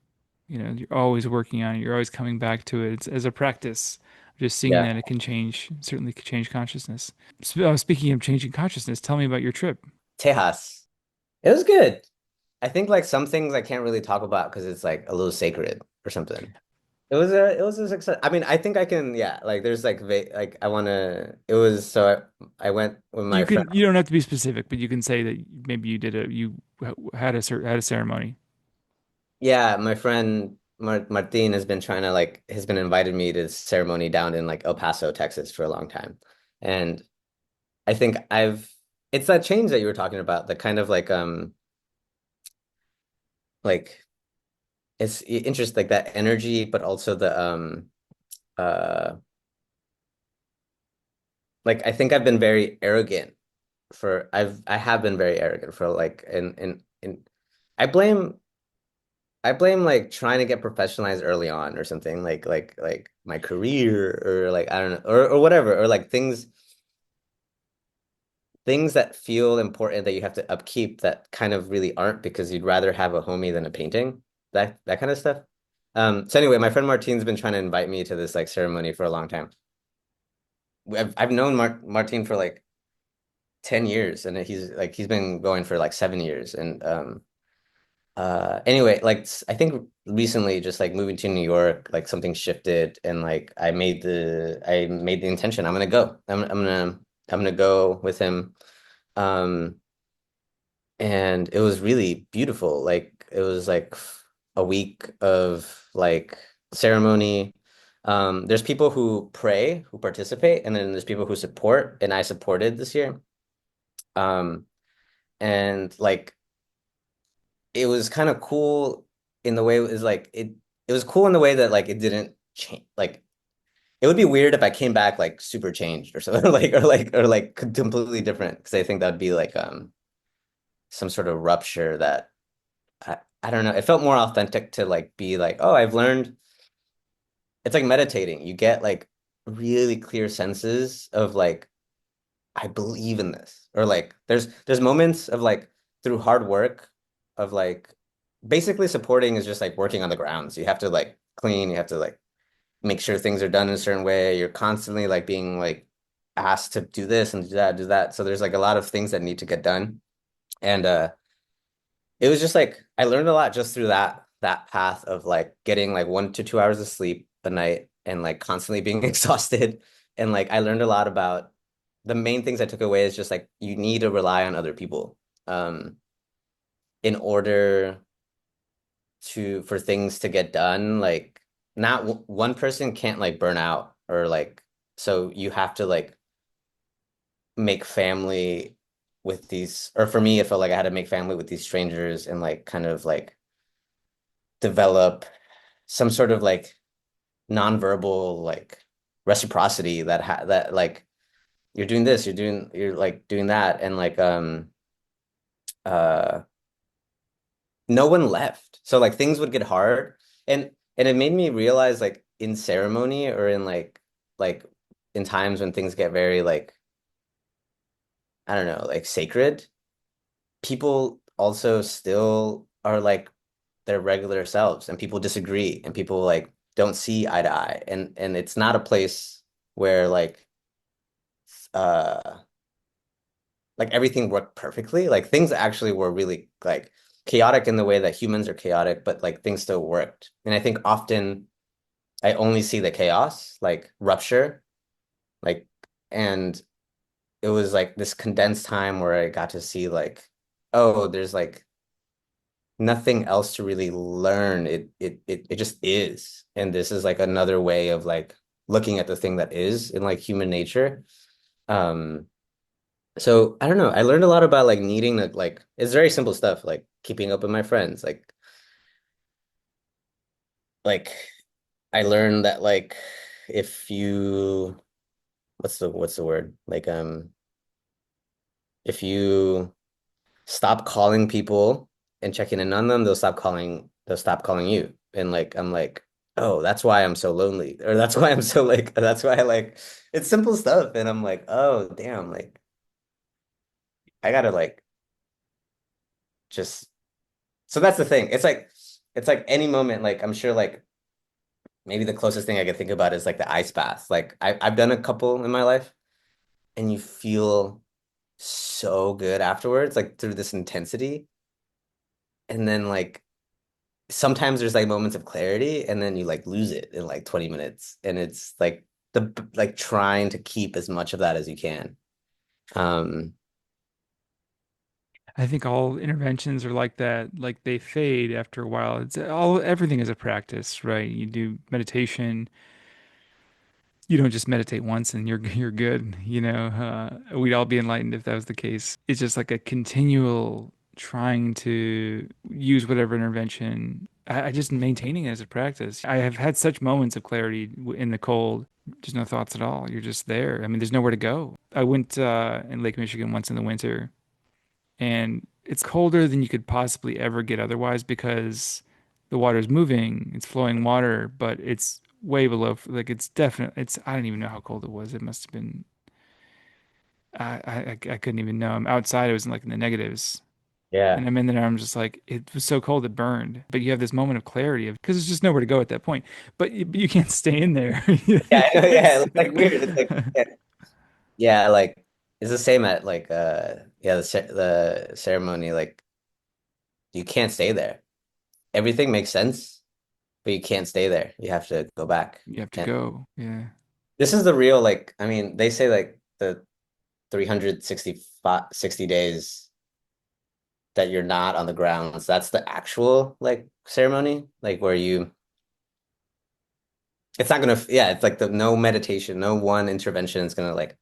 A: you're always working on it. You're always coming back to it. It's as a practice. Just seeing
B: Yeah.
A: that it can change, certainly can change consciousness. Speaking of changing consciousness, tell me about your trip.
B: Tejas. It was good. I think like some things I can't really talk about because it's like a little sacred or something. It was a success. I mean, I think I can, yeah, like there's like like I want to it was so I went with my friend.
A: You don't have to be specific, but you can say that maybe you had had a ceremony.
B: Yeah, my friend Martin has been trying to like has been invited me to this ceremony down in like El Paso, Texas for a long time. And I think I've it's that change that you were talking about, the kind of like it's interest like that energy, but also the uh like I think I've been very arrogant for I have been very arrogant for like and I blame I blame like trying to get professionalized early on or something like my career or like I don't know or whatever or like things that feel important that you have to upkeep that kind of really aren't because you'd rather have a homie than a painting, that kind of stuff. So anyway, my friend Martine's been trying to invite me to this like ceremony for a long time. I've known Martine for like 10 years and he's been going for like 7 years and anyway like I think recently just like moving to New York like something shifted and like I made the intention I'm gonna go I'm gonna go with him um and it was really beautiful like it was like a week of like ceremony. There's people who pray who participate and then there's people who support and I supported this year. um and like it was kind of cool in the way it was like it was cool in the way that like it didn't change like it would be weird if I came back like super changed or something like or like completely different because I think that'd be like some sort of rupture that I don't know, it felt more authentic to like be like oh I've learned it's like meditating, you get like really clear senses of like I believe in this. Or like there's moments of like through hard work of like basically supporting is just like working on the ground. So you have to like clean, you have to like make sure things are done in a certain way. You're constantly like being like asked to do this and do that, do that. So there's like a lot of things that need to get done. And it was just like I learned a lot just through that path of like getting like 1 to 2 hours of sleep a night and like constantly being exhausted. And like I learned a lot about the main things I took away is just like you need to rely on other people um in order to for things to get done. Like not one person can't like burn out or like so you have to like make family with these, or for me, it felt like I had to make family with these strangers and like kind of like develop some sort of like nonverbal like reciprocity that like you're doing this, you're like doing that, and like uh no one left. So like things would get hard, and it made me realize like in ceremony or in like in times when things get very like I don't know, like sacred, people also still are like their regular selves, and people disagree, and people like don't see eye to eye, and it's not a place where uh like everything worked perfectly. Like things actually were really like chaotic in the way that humans are chaotic, but like things still worked. And I think often I only see the chaos, like rupture, like, and it was like this condensed time where I got to see like, oh, there's like nothing else to really learn. It just is. And this is like another way of like looking at the thing that is in like human nature. Um, so I don't know. I learned a lot about like needing to like it's very simple stuff, like keeping up with my friends. Like I learned that like if you what's the word? Like if you stop calling people and checking in on them, they'll stop calling you. And like I'm like, oh, that's why I'm so lonely. Or that's why I'm so like that's why I like it's simple stuff. And I'm like, oh damn, like I gotta like just so that's the thing. It's like any moment, like I'm sure like maybe the closest thing I could think about is like the ice bath. Like I've done a couple in my life, and you feel so good afterwards, like through this intensity. And then like sometimes there's like moments of clarity, and then you like lose it in like 20 minutes. And it's like the like trying to keep as much of that as you can. Um,
A: I think all interventions are like that, like they fade after a while. It's all everything is a practice, right? You do meditation, you don't just meditate once and you're good, you know. We'd all be enlightened if that was the case. It's just like a continual trying to use whatever intervention. I just maintaining it as a practice. I have had such moments of clarity in the cold, just no thoughts at all. You're just there. I mean, there's nowhere to go. I went in Lake Michigan once in the winter, and it's colder than you could possibly ever get otherwise because the water is moving, it's flowing water, but it's way below, like it's definite. It's I don't even know how cold it was. It must have been I couldn't even know. I'm outside. It was in like in the negatives.
B: yeah.
A: And I'm in there, I'm just like, it was so cold it burned. But you have this moment of clarity of because there's just nowhere to go at that point. But you can't stay in there. You
B: Yeah, I know,
A: can't
B: yeah.
A: stay-
B: It's like weird. It's like yeah, like it's the same at like yeah, the ceremony, like you can't stay there. Everything makes sense, but you can't stay there. You have to go back.
A: You have to
B: And
A: go. Yeah.
B: this is the real like I mean, they say like the 365 60 days that you're not on the grounds. That's the actual like ceremony, like where you it's not gonna yeah, it's like the no meditation, no one intervention is gonna like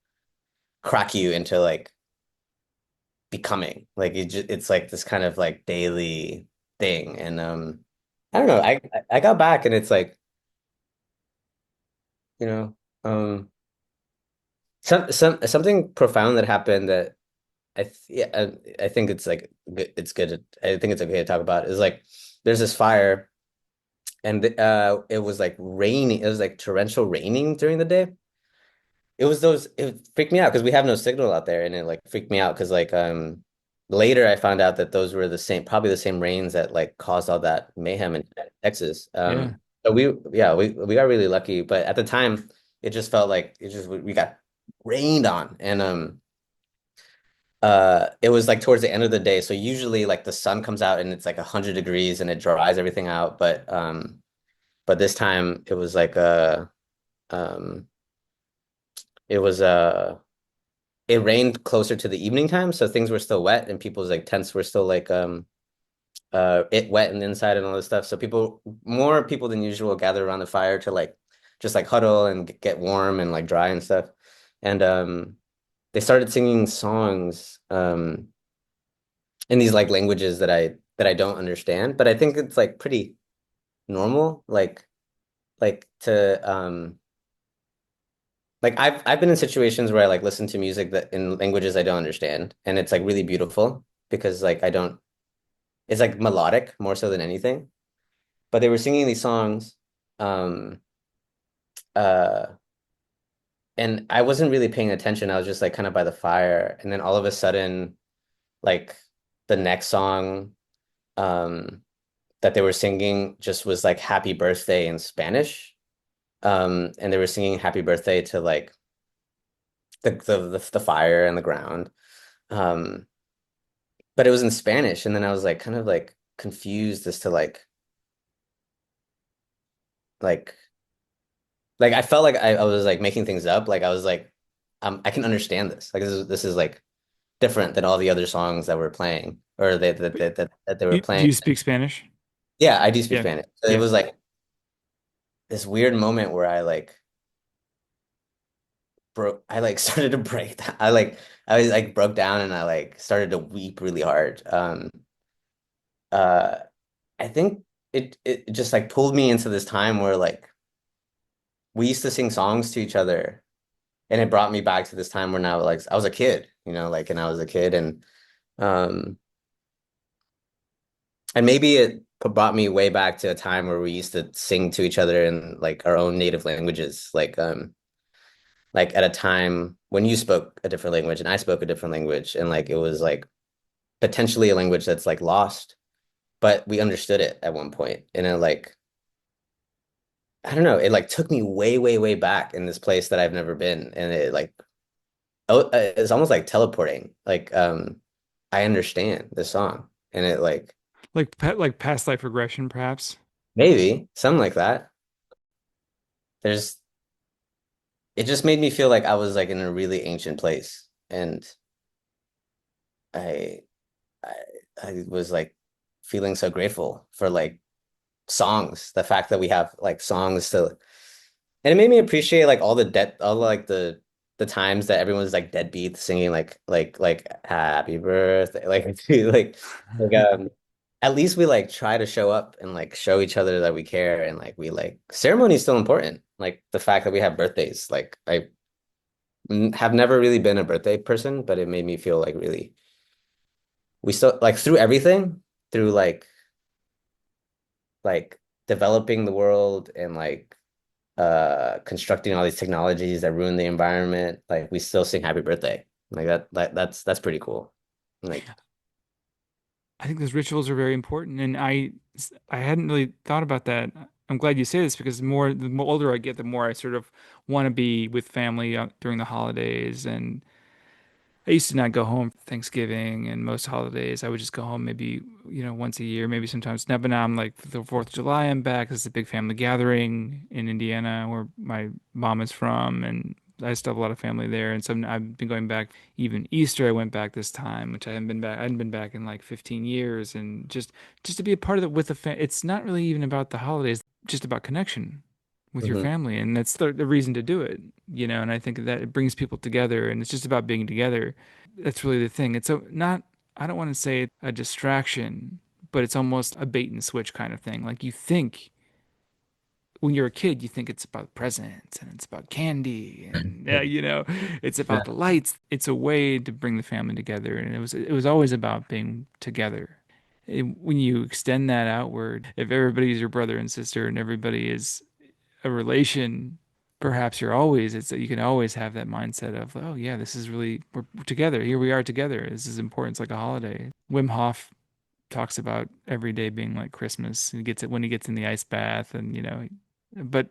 B: crack you into like becoming. Like it's like this kind of like daily thing. And I don't know. I got back and it's like, you know, um something profound that happened that yeah, I think it's like good, it's good. I think it's okay to talk about is like there's this fire, and it was like raining. It was like torrential raining during the day. It freaked me out because we have no signal out there, and it like freaked me out because like later I found out that those were the same, probably the same rains that like caused all that mayhem in Texas.
A: Yeah.
B: So we got really lucky, but at the time it just felt like we got rained on. And it was like towards the end of the day, so usually like the sun comes out and it's like 100 degrees and it dries everything out, but this time it was like um it was it rained closer to the evening time, so things were still wet and people's like tents were still like it wet and inside and all this stuff. So more people than usual gather around the fire to like just like huddle and get warm and like dry and stuff. And they started singing songs in these like languages that I don't understand, but I think it's like pretty normal, like to like I've been in situations where I like listen to music that in languages I don't understand, and it's like really beautiful because like I don't, it's like melodic more so than anything. But they were singing these songs, um, uh, and I wasn't really paying attention. I was just like kind of by the fire, and then all of a sudden, like the next song, um, that they were singing just was like "Happy Birthday" in Spanish, and they were singing "Happy Birthday" to like the fire and the ground. Um, but it was in Spanish, and then I was like kind of like confused as to like like I felt like I was like making things up. Like I was like, I can understand this. Like this is like different than all the other songs that were playing or
A: But
B: that they were
A: do
B: playing.
A: you speak Spanish?
B: Yeah, I do speak
A: Yeah.
B: Spanish. So it
A: Yeah.
B: was like this weird moment where I like broke. I like started to break down. I was like broke down and I like started to weep really hard. Uh, I think it just like pulled me into this time where like we used to sing songs to each other, and it brought me back to this time where now like I was a kid, you know, like and I was a kid, um and maybe it brought me way back to a time where we used to sing to each other in like our own native languages, like at a time when you spoke a different language and I spoke a different language, and like it was like potentially a language that's like lost, but we understood it at one point, and it like I don't know, it like took me way back in this place that I've never been, and it like oh, it's almost like teleporting. Like I understand the song, and it
A: Like past life regression, perhaps.
B: maybe something like that. There's it just made me feel like I was like in a really ancient place, and I I I was like feeling so grateful for like songs, the fact that we have like songs to, and it made me appreciate like all like the times that everyone's like deadbeat singing like happy birthday like at least we like try to show up and like show each other that we care, and like we like ceremony is still important, like the fact that we have birthdays. Like have never really been a birthday person, but it made me feel like really we still like through everything, through like developing the world and like constructing all these technologies that ruin the environment, like we still sing happy birthday. Like that's pretty cool. Like
A: I think those rituals are very important, and I hadn't really thought about that. I'm glad you say this because the more older I get, the more I sort of want to be with family during the holidays. And I used to not go home for Thanksgiving and most holidays. I would just go home maybe, once a year, maybe sometimes. Now, but now I'm like for the 4th of July, I'm back. It's a big family gathering in Indiana where my mom is from, and I still have a lot of family there. And so I've been going back. Even Easter, I went back this time, which I hadn't been back. I hadn't been back in like 15 years, and just to be a part of it with the It's not really even about the holidays, just about connection with your
B: mhm.
A: family, and that's the reason to do it. And I think that it brings people together, and it's just about being together. That's really the thing. It's so not, I don't want to say a distraction, but it's almost a bait and switch kind of thing. Like you think when you're a kid, you think it's about presents and it's about candy and it's
B: Yeah.
A: about the lights. It's a way to bring the family together, and it was always about being together. When you extend that outward, if everybody's your brother and sister and everybody is a relation, perhaps it's that you can always have that mindset of, oh yeah, this is really we're together. Here we are together. This is important. It's like a holiday. Wim Hof talks about every day being like Christmas. He gets it when he gets in the ice bath, and but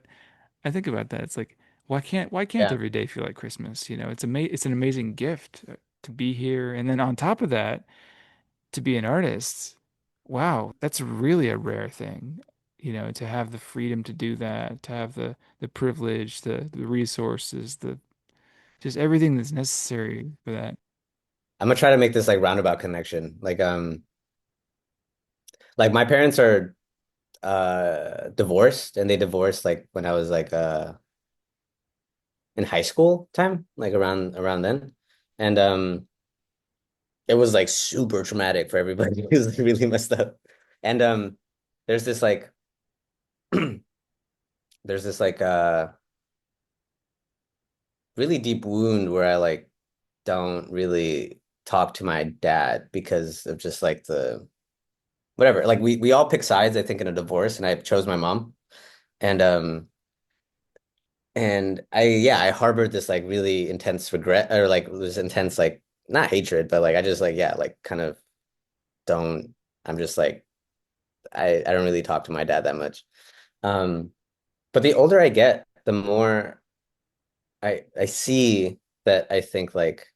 A: I think about that. It's like why can't
B: Yeah.
A: every day feel like Christmas? It's an amazing gift to be here, and then on top of that, to be an artist, wow, that's really a rare thing. To have the freedom to do that, to have the privilege, the resources, the just everything that's necessary for that.
B: I'm gonna try to make this like roundabout connection. Like my parents are divorced, and they divorced like when I was like in high school time, like around then. And it was like super traumatic for everybody. It was like, really messed up. And there's this like there's this like really deep wound where I like don't really talk to my dad because of just like the whatever. Like we all pick sides, I think, in a divorce, and I chose my mom. And I harbored this like really intense regret, or like this intense like not hatred, but like I just like yeah, like kind of don't I'm just like I don't really talk to my dad that much. Um but the older I get, the more I see that I think like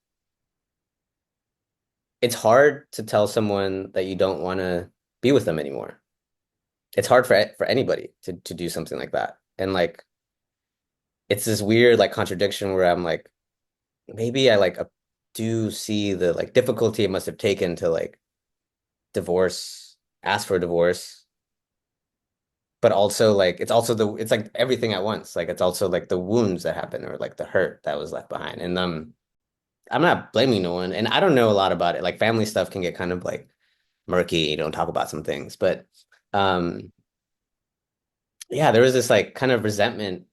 B: it's hard to tell someone that you don't want to be with them anymore. It's hard for anybody to do something like that. And like it's this weird like contradiction where I'm like maybe I like do see the like difficulty it must have taken to like divorce, ask for a divorce, but also like it's like everything at once. Like it's also like the wounds that happen or like the hurt that was left behind. And I'm not blaming no one, and I don't know a lot about it. Like family stuff can get kind of like murky. You don't talk about some things, but um, yeah, there was this like kind of resentment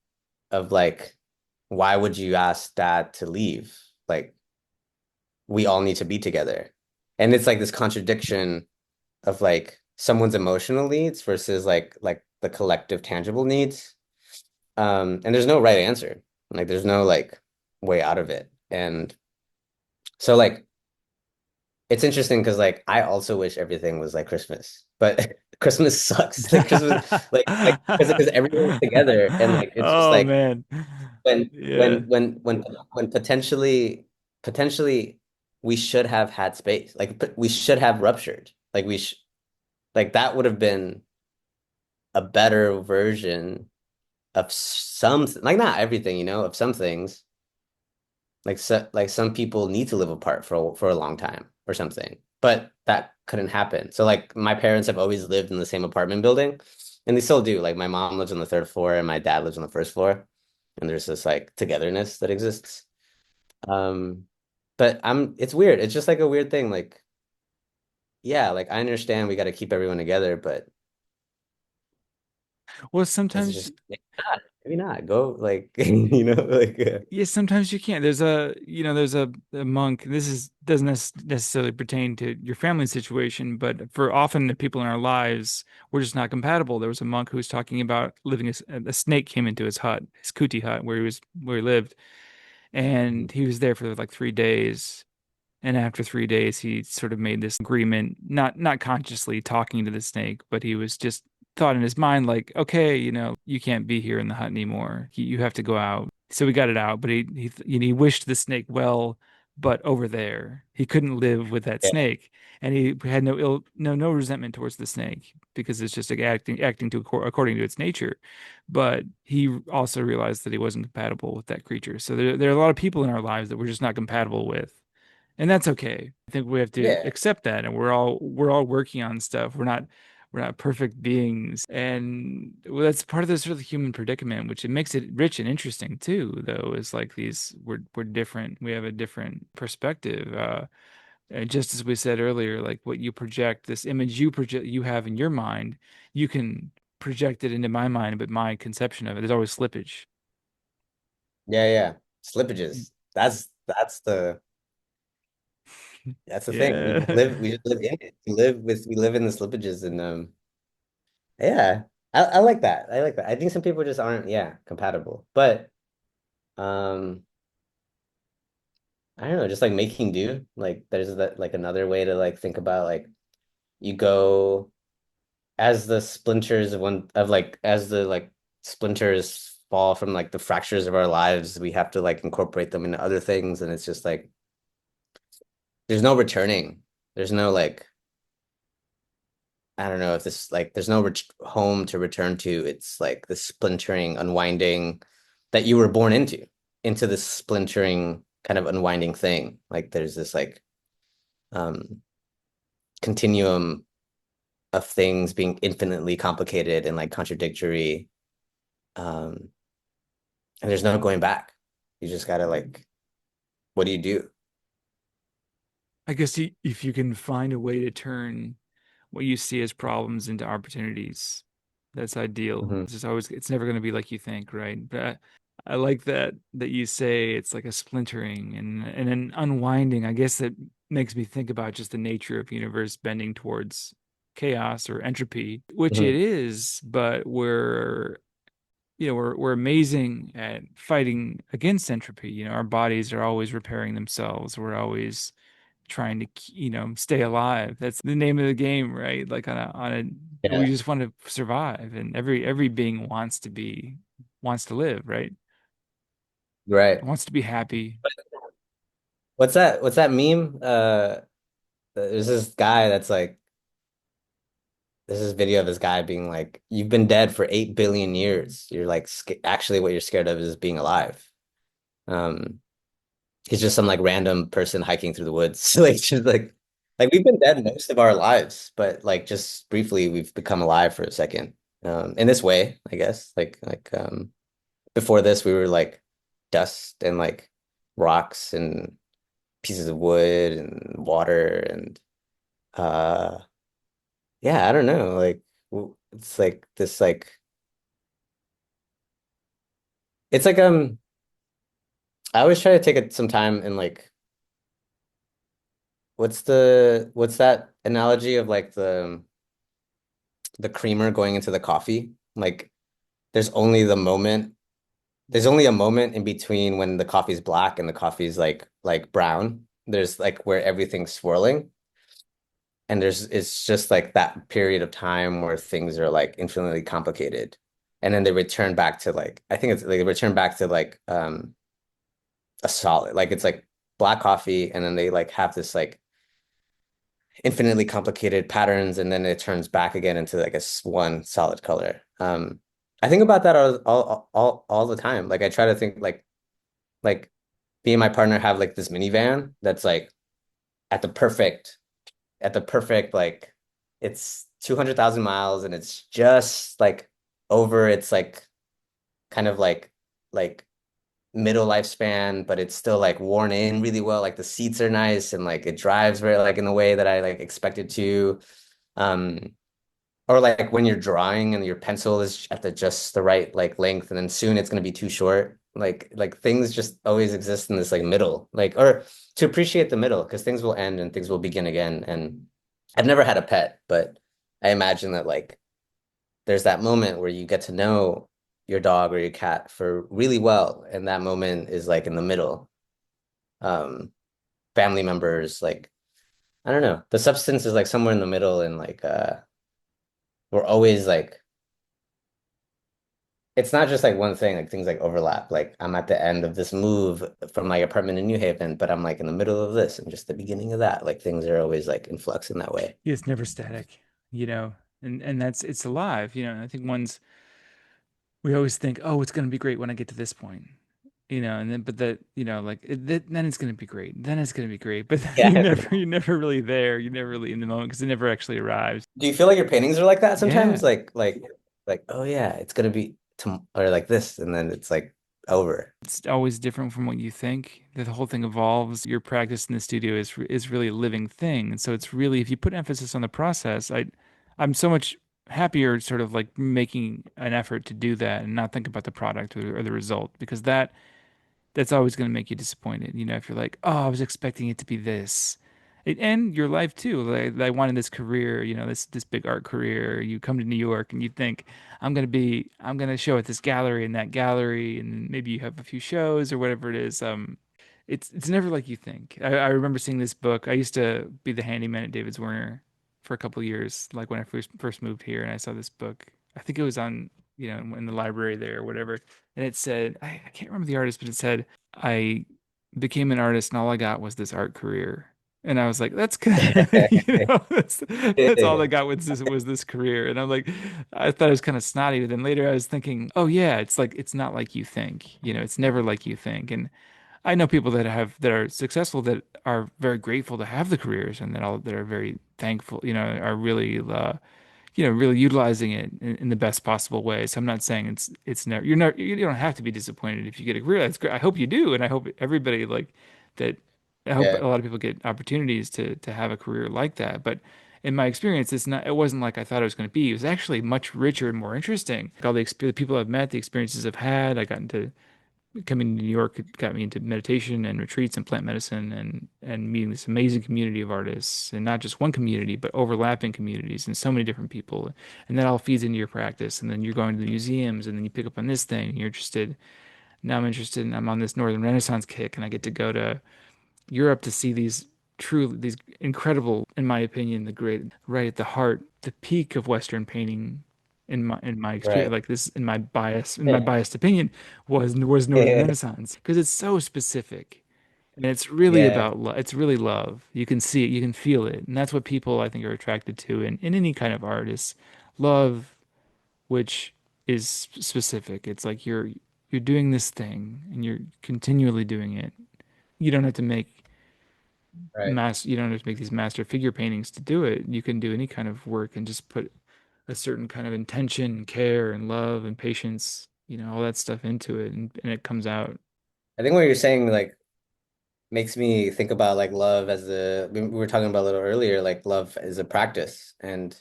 B: of like, why would you ask dad to leave? Like we all need to be together, and it's like this contradiction of like someone's emotional needs versus like the collective tangible needs. And there's no right answer. Like there's no like way out of it. And so like it's interesting because like I also wish everything was like Christmas, but Christmas sucks. Like Christmas, because everyone's together and like it's just
A: Oh
B: like
A: man.
B: when
A: Yeah.
B: when potentially we should have had space. Like we should have ruptured. Like like that would have been a better version of some like not everything, of some things. Like some people need to live apart for a long time or something. But that couldn't happen. So like my parents have always lived in the same apartment building and they still do. Like my mom lives on the third floor and my dad lives on the first floor. And there's this like togetherness that exists. Um, but it's weird. It's just like a weird thing. Like, yeah, like I understand we got to keep everyone together, but
A: Well,
B: it's
A: sometimes
B: just maybe not go like like
A: yeah, sometimes you can't. There's a monk. This is doesn't necessarily pertain to your family situation, but for often the people in our lives, we're just not compatible. There was a monk who was talking about living a snake came into his hut, his kuti hut, where he lived, and he was there for like 3 days. And after 3 days, he sort of made this agreement, not consciously talking to the snake, but he was just thought in his mind like, okay, you can't be here in the hut anymore. You have to go out. So we got it out, but he wished the snake well, but over there, he couldn't live with that
B: yeah,
A: snake, and he had no resentment towards the snake because it's just like acting according to its nature. But he also realized that he wasn't compatible with that creature. So there are a lot of people in our lives that we're just not compatible with. And that's okay. I think we have to
B: yeah,
A: accept that, and we're all working on stuff. We're not perfect beings, and well, that's part of this sort of human predicament, which it makes it rich and interesting too. Though is like we're different. We have a different perspective. And just as we said earlier, like what you project, this image you have in your mind, you can project it into my mind, but my conception of it, there's always slippage.
B: yeah. Slippages. That's the thing.
A: Yeah.
B: We just live in it. We live in the slippages and yeah. I like that. I like that. I think some people just aren't, yeah, compatible. But um I don't know, just like making do. Like there's that like another way to like think about like you go as the splinters of one of like as the like splinters fall from like the fractures of our lives, we have to like incorporate them into other things and it's just like there's no returning. There's no like I don't know if this like there's no ret home to return to. It's like the splintering, unwinding that you were born into this splintering kind of unwinding thing. Like there's this like um continuum of things being infinitely complicated and like contradictory. Um, and there's no going back. You just gotta like, what do you do?
A: I guess if you can find a way to turn what you see as problems into opportunities, that's ideal.
B: Hmm.
A: It's just always, it's never going to be like you think, right? But I like that you say it's like a splintering and an unwinding. I guess that makes me think about just the nature of the universe bending towards chaos or entropy, which it
B: Hmm.
A: is, but we're amazing at fighting against entropy. Our bodies are always repairing themselves. We're always trying to stay alive. That's the name of the game, right? Like we
B: Yeah,
A: just want to survive, and every being wants to live, right?
B: right.
A: Wants to be happy.
B: What's that meme? There's this guy that's like, there's this video of this guy being like, "You've been dead for 8 billion years. You're like, actually, what you're scared of is being alive." Um, he's just some like random person hiking through the woods, like just like we've been dead most of our lives, but like just briefly, we've become alive for a second. In this way, I guess. Before this, we were like dust and like rocks and pieces of wood and water and yeah, I don't know. Like it's like this like it's like I always try to take some time and like what's that analogy of like the creamer going into the coffee? Like there's only the moment there's only a moment in between when the coffee's black and the coffee's like brown. There's like where everything's swirling. And it's just like that period of time where things are like infinitely complicated. And then they return back to like I think it's like they return back to like a solid. Like it's like black coffee and then they like have this like infinitely complicated patterns and then it turns back again into like one solid color. I think about that all the time. Like I try to think like me and my partner have like this minivan that's like at the perfect like it's 200,000 miles and it's just like over its like kind of like middle lifespan, but it's still like worn in really well. Like the seats are nice and like it drives very like in the way that I like expected to. Um, or like when you're drawing and your pencil is at just the right like length, and then soon it's gonna be too short. Like things just always exist in this like middle, like or to appreciate the middle because things will end and things will begin again. And I've never had a pet, but I imagine that like there's that moment where you get to know your dog or your cat for really well, and that moment is like in the middle. Um, family members, like I don't know, the substance is like somewhere in the middle, and like we're always like it's not just like one thing, like things like overlap. Like I'm at the end of this move from my apartment in New Haven, but I'm like in the middle of this and just the beginning of that. Like things are always like in flux in that way.
A: It's never static, and that's it's alive. And I think we always think, oh, it's going to be great when I get to this point. And then, but that, like then it's going to be great. Then it's going to be great. But
B: Yeah.
A: you're never really there. You're never really in the moment because it never actually arrives.
B: Do you feel like your paintings are like that sometimes?
A: Yeah.
B: Like, oh yeah, it's gonna be tom or like this, and then it's like over.
A: It's always different from what you think. The whole thing evolves. Your practice in the studio is really a living thing. And so it's really, if you put emphasis on the process, I'm so much happier sort of like making an effort to do that and not think about the product or the result because that's always going to make you disappointed. If you're like, oh, I was expecting it to be this. And your life too. Like, I wanted this career, this big art career. You come to New York and you think, I'm going to show at this gallery and that gallery, and maybe you have a few shows or whatever it is. It's never like you think. I remember seeing this book. I used to be the handyman at David's Werner for a couple of years, like when I first moved here, and I saw this book. I think it was on, in the library there or whatever, and it said, I can't remember the artist, but it said, I became an artist and all I got was this art career. And I was like, that's good. That's all I got was this career. And I'm like, I thought it was kind of snotty, but then later I was thinking, oh yeah, it's not like you think. It's never like you think. And I know people that are successful that are very grateful to have the careers and that are very thankful, are really really utilizing it in the best possible way. So I'm not saying it's never you don't have to be disappointed if you get a career. That's great. I hope you do, and I hope everybody like that I hope
B: Yeah,
A: a lot of people get opportunities to have a career like that. But in my experience, it wasn't like I thought it was going to be. It was actually much richer and more interesting. All the people I've met, the experiences I've had, I got into coming to New York, it got me into meditation and retreats and plant medicine and meeting this amazing community of artists, and not just one community, but overlapping communities and so many different people. And that all feeds into your practice. And then you're going to the museums, and then you pick up on this thing, and you're interested. Now I'm interested, and I'm on this Northern Renaissance kick, and I get to go to Europe to see these incredible, in my opinion, the great, right at the heart, the peak of Western painting in my experience,
B: right.
A: like this, in my biased opinion, was Northern
B: Yeah,
A: Renaissance, because it's so specific, and it's really
B: yeah,
A: about it's really love. You can see it, you can feel it, and that's what people I think are attracted to in any kind of art is love, which is specific. It's like you're doing this thing and you're continually doing it. You don't have to make
B: right.
A: you don't have to make these master figure paintings to do it. You can do any kind of work and just put a certain kind of intention and care and love and patience, all that stuff into it, and it comes out.
B: I think what you're saying like makes me think about like love as we were talking about a little earlier, like love is a practice, and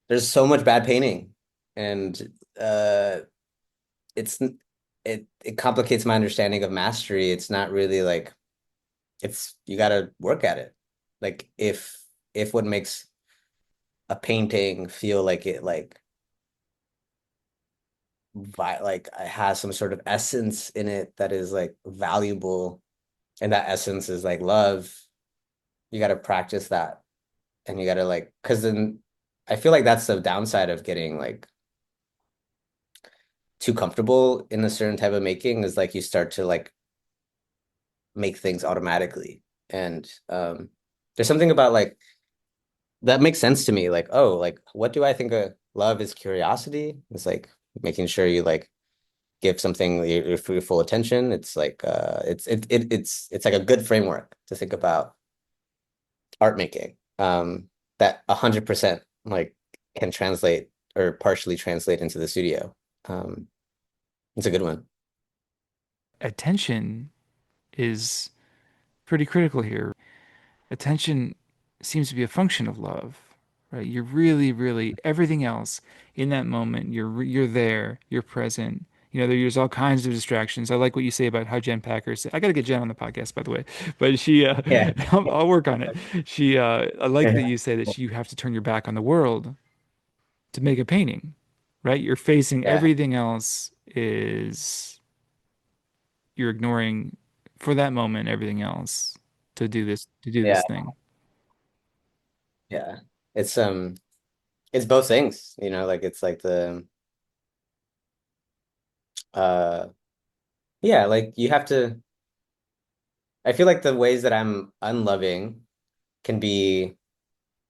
B: there's so much bad painting, and it's it complicates my understanding of mastery. It's not really like it's you got to work at it. Like if what makes a painting feel like it like it has some sort of essence in it that is like valuable, and that essence is like love, you got to practice that, and you got to like because then I feel like that's the downside of getting like too comfortable in a certain type of making is like you start to like make things automatically. And there's something about like that makes sense to me. Like, oh, like what do I think of love is curiosity? It's like making sure you like give something your full attention. It's like it's like a good framework to think about art making. That 100% like can translate or partially translate into the studio. Um, it's a good one.
A: Attention is pretty critical here. Attention seems to be a function of love, right? You're really, really everything else in that moment. You're there. You're present. There's all kinds of distractions. I like what you say about how Jen Packer said. I got to get Jen on the podcast, by the way, but
B: Yeah.
A: I'll work on it. I like that you say that you have to turn your back on the world to make a painting, right? You're facing
B: Yeah.
A: everything else is you're ignoring for that moment everything else to do
B: Yeah.
A: this thing.
B: Yeah. It's it's both things, like it's like the uh yeah, like you have to I feel like the ways that I'm unloving can be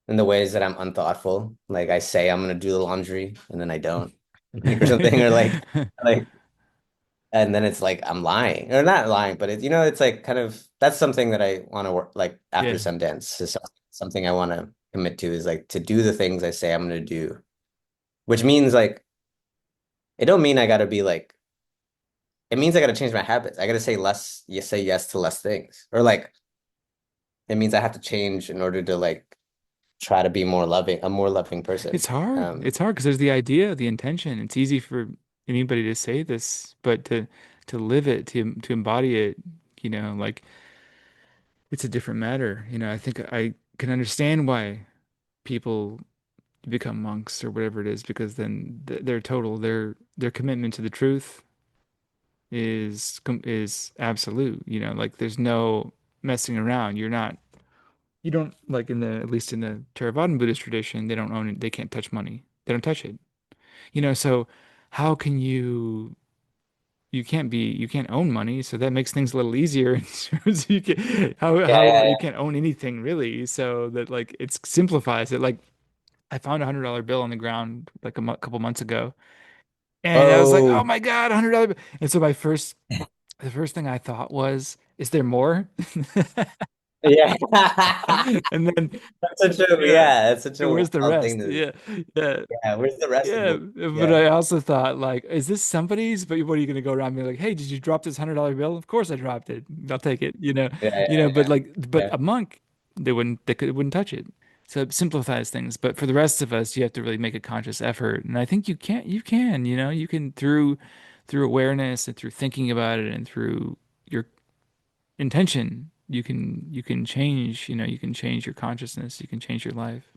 B: in the ways that I'm unthoughtful. Like I say I'm gonna do the laundry and then I don't, like or something, or like and then it's like I'm lying. Or not lying, but it's like kind of that's something that I want to work like after
A: Yeah.
B: Sundance is something I want to commit to is like to do the things I say I'm gonna do, which means like it don't mean I gotta be like it means I got to change my habits. I got to say less, you say yes to less things. Or like it means I have to change in order to like try to be more loving, a more loving person.
A: It's hard. It's hard because there's the idea, the intention. It's easy for anybody to say this, but to live it, to embody it, like it's a different matter. I think I can understand why people become monks or whatever it is, because then their commitment to the truth is absolute. Like there's no messing around. You don't like at least in the Theravadan Buddhist tradition, they don't own it. They can't touch money. They don't touch it. So how can you can't own money, so that makes things a little easier in terms of
B: Yeah,
A: how
B: yeah,
A: you can't own anything really, so that like it simplifies it. Like I found $100 bill on the ground like couple months ago,
B: yeah.
A: and I was like, oh
B: Oh,
A: my God, $100. And so the first thing I thought was, is there more?
B: Yeah.
A: And then,
B: That's such a
A: yeah,
B: yeah, that's such
A: and
B: a
A: where's the
B: wild thing
A: rest?
B: to
A: Yeah, yeah.
B: yeah, where's the rest of
A: Yeah,
B: the
A: but
B: yeah.
A: I also thought like, is this somebody's? But what are you gonna go around and be like, hey, did you drop this $100 bill? Of course I dropped it. I'll take it.
B: Yeah,
A: But
B: yeah,
A: like, but
B: yeah.
A: a monk, wouldn't touch it. So it simplifies things. But for the rest of us, you have to really make a conscious effort. And I think you can through awareness and through thinking about it and through your intention, you can change, you can change your consciousness, you can change your life.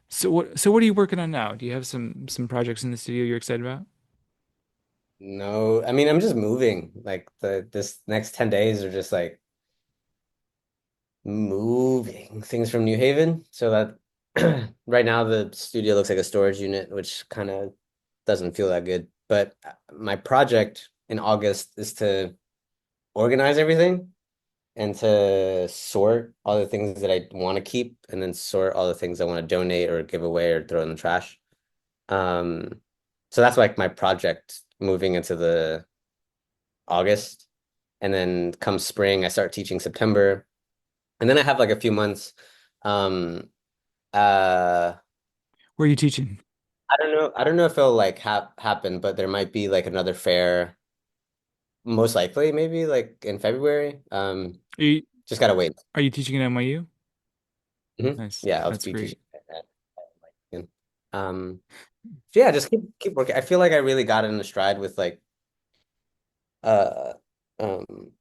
A: So what are you working on now? Do you have some projects in the studio you're excited about?
B: No, I mean I'm just moving. Like this next 10 days are just like moving things from New Haven. So that right now the studio looks like a storage unit, which kind of doesn't feel that good. But my project in August is to organize everything and to sort all the things that I want to keep and then sort all the things I want to donate or give away or throw in the trash. Um, so that's like my project moving into the August. And then come spring, I start teaching September. And then I have like a few months. Um, uh,
A: Where are you teaching?
B: I don't know. I don't know if it'll like happen, but there might be like another fair, most likely, maybe like in February.
A: Are you,
B: Just gotta wait.
A: are you teaching at NYU?
B: Mhm.
A: Nice.
B: Yeah, I'll
A: That's
B: be
A: great.
B: teaching. At- Um, so yeah, just keep working. I feel like I really got in a stride with like uh um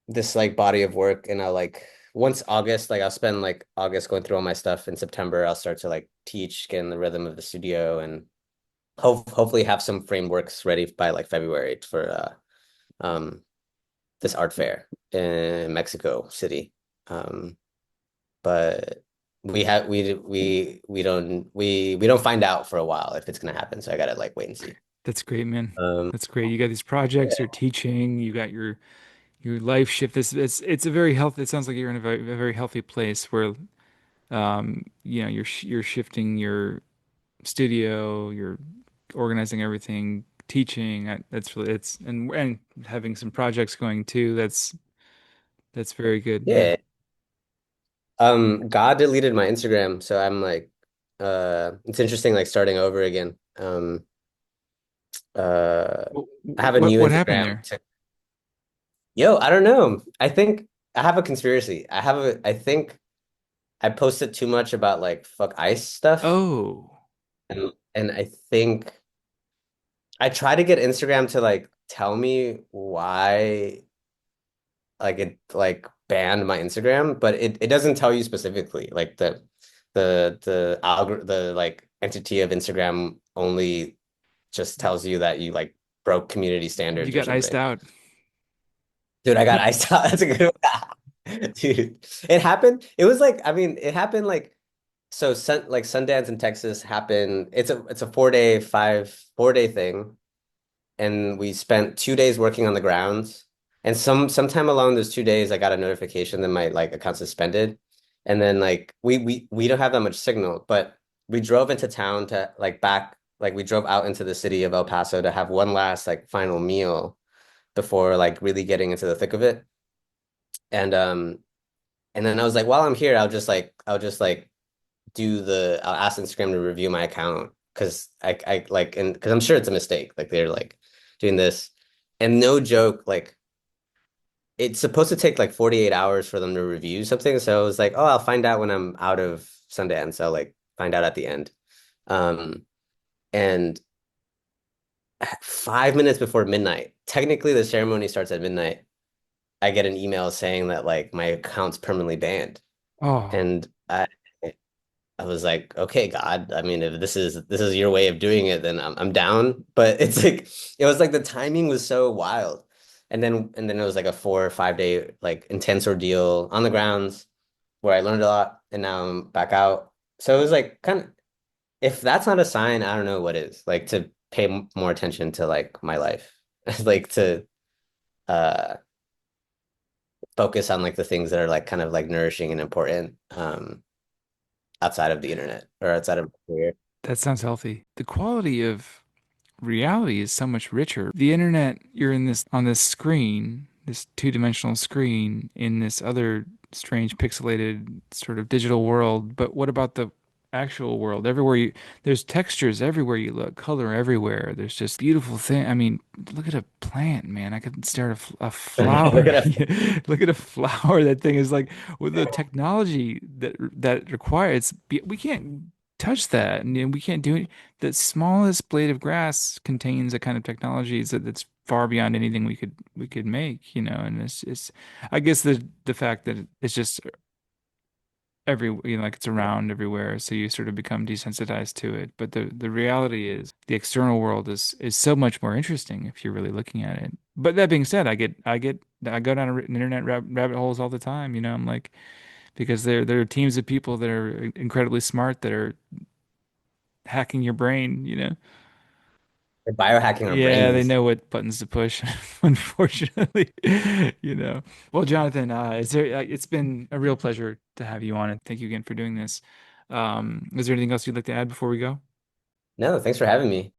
B: this like body of work, and I'll like once August, like I'll spend like August going through all my stuff. In September, I'll start to like teach, get in the rhythm of the studio, and hopefully have some frameworks ready by like February for um this art fair in Mexico City. Um, but we don't find out for a while if it's gonna happen. So I gotta like wait and see.
A: That's great, man.
B: Um,
A: That's great. You got these projects, you're teaching, you got your life shift. It's a very healthy, it sounds like you're in a very healthy place where you're shifting your studio, you're organizing everything, teaching. That's really it's and having some projects going too. That's very good. Yeah.
B: yeah. God deleted my Instagram, so I'm like, it's interesting like starting over again. Uh, I have a new
A: What happened
B: Instagram.
A: there?
B: Yo, I don't know. I think I have a conspiracy. I think I posted too much about like fuck ice stuff,
A: Oh,
B: and I think I try to get Instagram to like tell me why like it like banned my Instagram, but it doesn't tell you specifically. Like the like entity of Instagram only just tells you that you like broke community
A: you
B: standards or
A: got iced
B: something.
A: out.
B: Dude, I got iced out. That's a good one. Dude, it happened. It was like, I mean, it happened like so like Sundance in Texas happened. It's a 4-day thing. And we spent 2 days working on the grounds. And sometime along those 2 days, I got a notification that my like account suspended. And then like we don't have that much signal, but we drove into town to like back like we drove out into the city of El Paso to have one last like final meal before like really getting into the thick of it. And and then I was like, while I'm here, I'll just like I'll ask Instagram to review my account because I like and because I'm sure it's a mistake. Like they're like doing this. And no joke, like it's supposed to take like 48 hours for them to review something. So I was like, oh, I'll find out when I'm out of Sundance. I'll like find out at the end. Um, and 5 minutes before midnight, technically the ceremony starts at midnight. I get an email saying that like my account's permanently banned.
A: Oh,
B: And I was like, okay, God, I mean, if this is your way of doing it, then I'm down. But it's like it was like the timing was so wild. And then it was like a 4 or 5 day like intense ordeal on the grounds where I learned a lot and now I'm back out. So it was like kind of if that's not a sign, I don't know what is. Like to pay more attention to like my life. Like to uh focus on like the things that are like kind of like nourishing and important outside of the internet or outside of my career.
A: that sounds healthy. The quality of reality is so much richer. The internet, you're in this on this screen, this two-dimensional screen in this other strange pixelated sort of digital world, but what about the actual world? There's textures everywhere you look, color everywhere. There's just beautiful thing. I mean, look at a plant, man. I could stare at a
B: Look
A: flower.
B: at us.
A: Look at a flower. That thing is like with the technology that requires, we can't touch that, and we can't do it. The smallest blade of grass contains a kind of technologies that's far beyond anything we could make, and it's I guess the fact that it's just like it's around everywhere, so you sort of become desensitized to it. But the reality is the external world is so much more interesting if you're really looking at it. But that being said, I go down internet rabbit holes all the time, I'm like, because there are teams of people that are incredibly smart that are hacking your brain.
B: They're biohacking our
A: Yeah, they
B: brains.
A: know what buttons to push, unfortunately. You know. Well, Jonathan, it's been a real pleasure to have you on, and thank you again for doing this. Is there anything else you'd like to add before we go?
B: No, thanks for having me.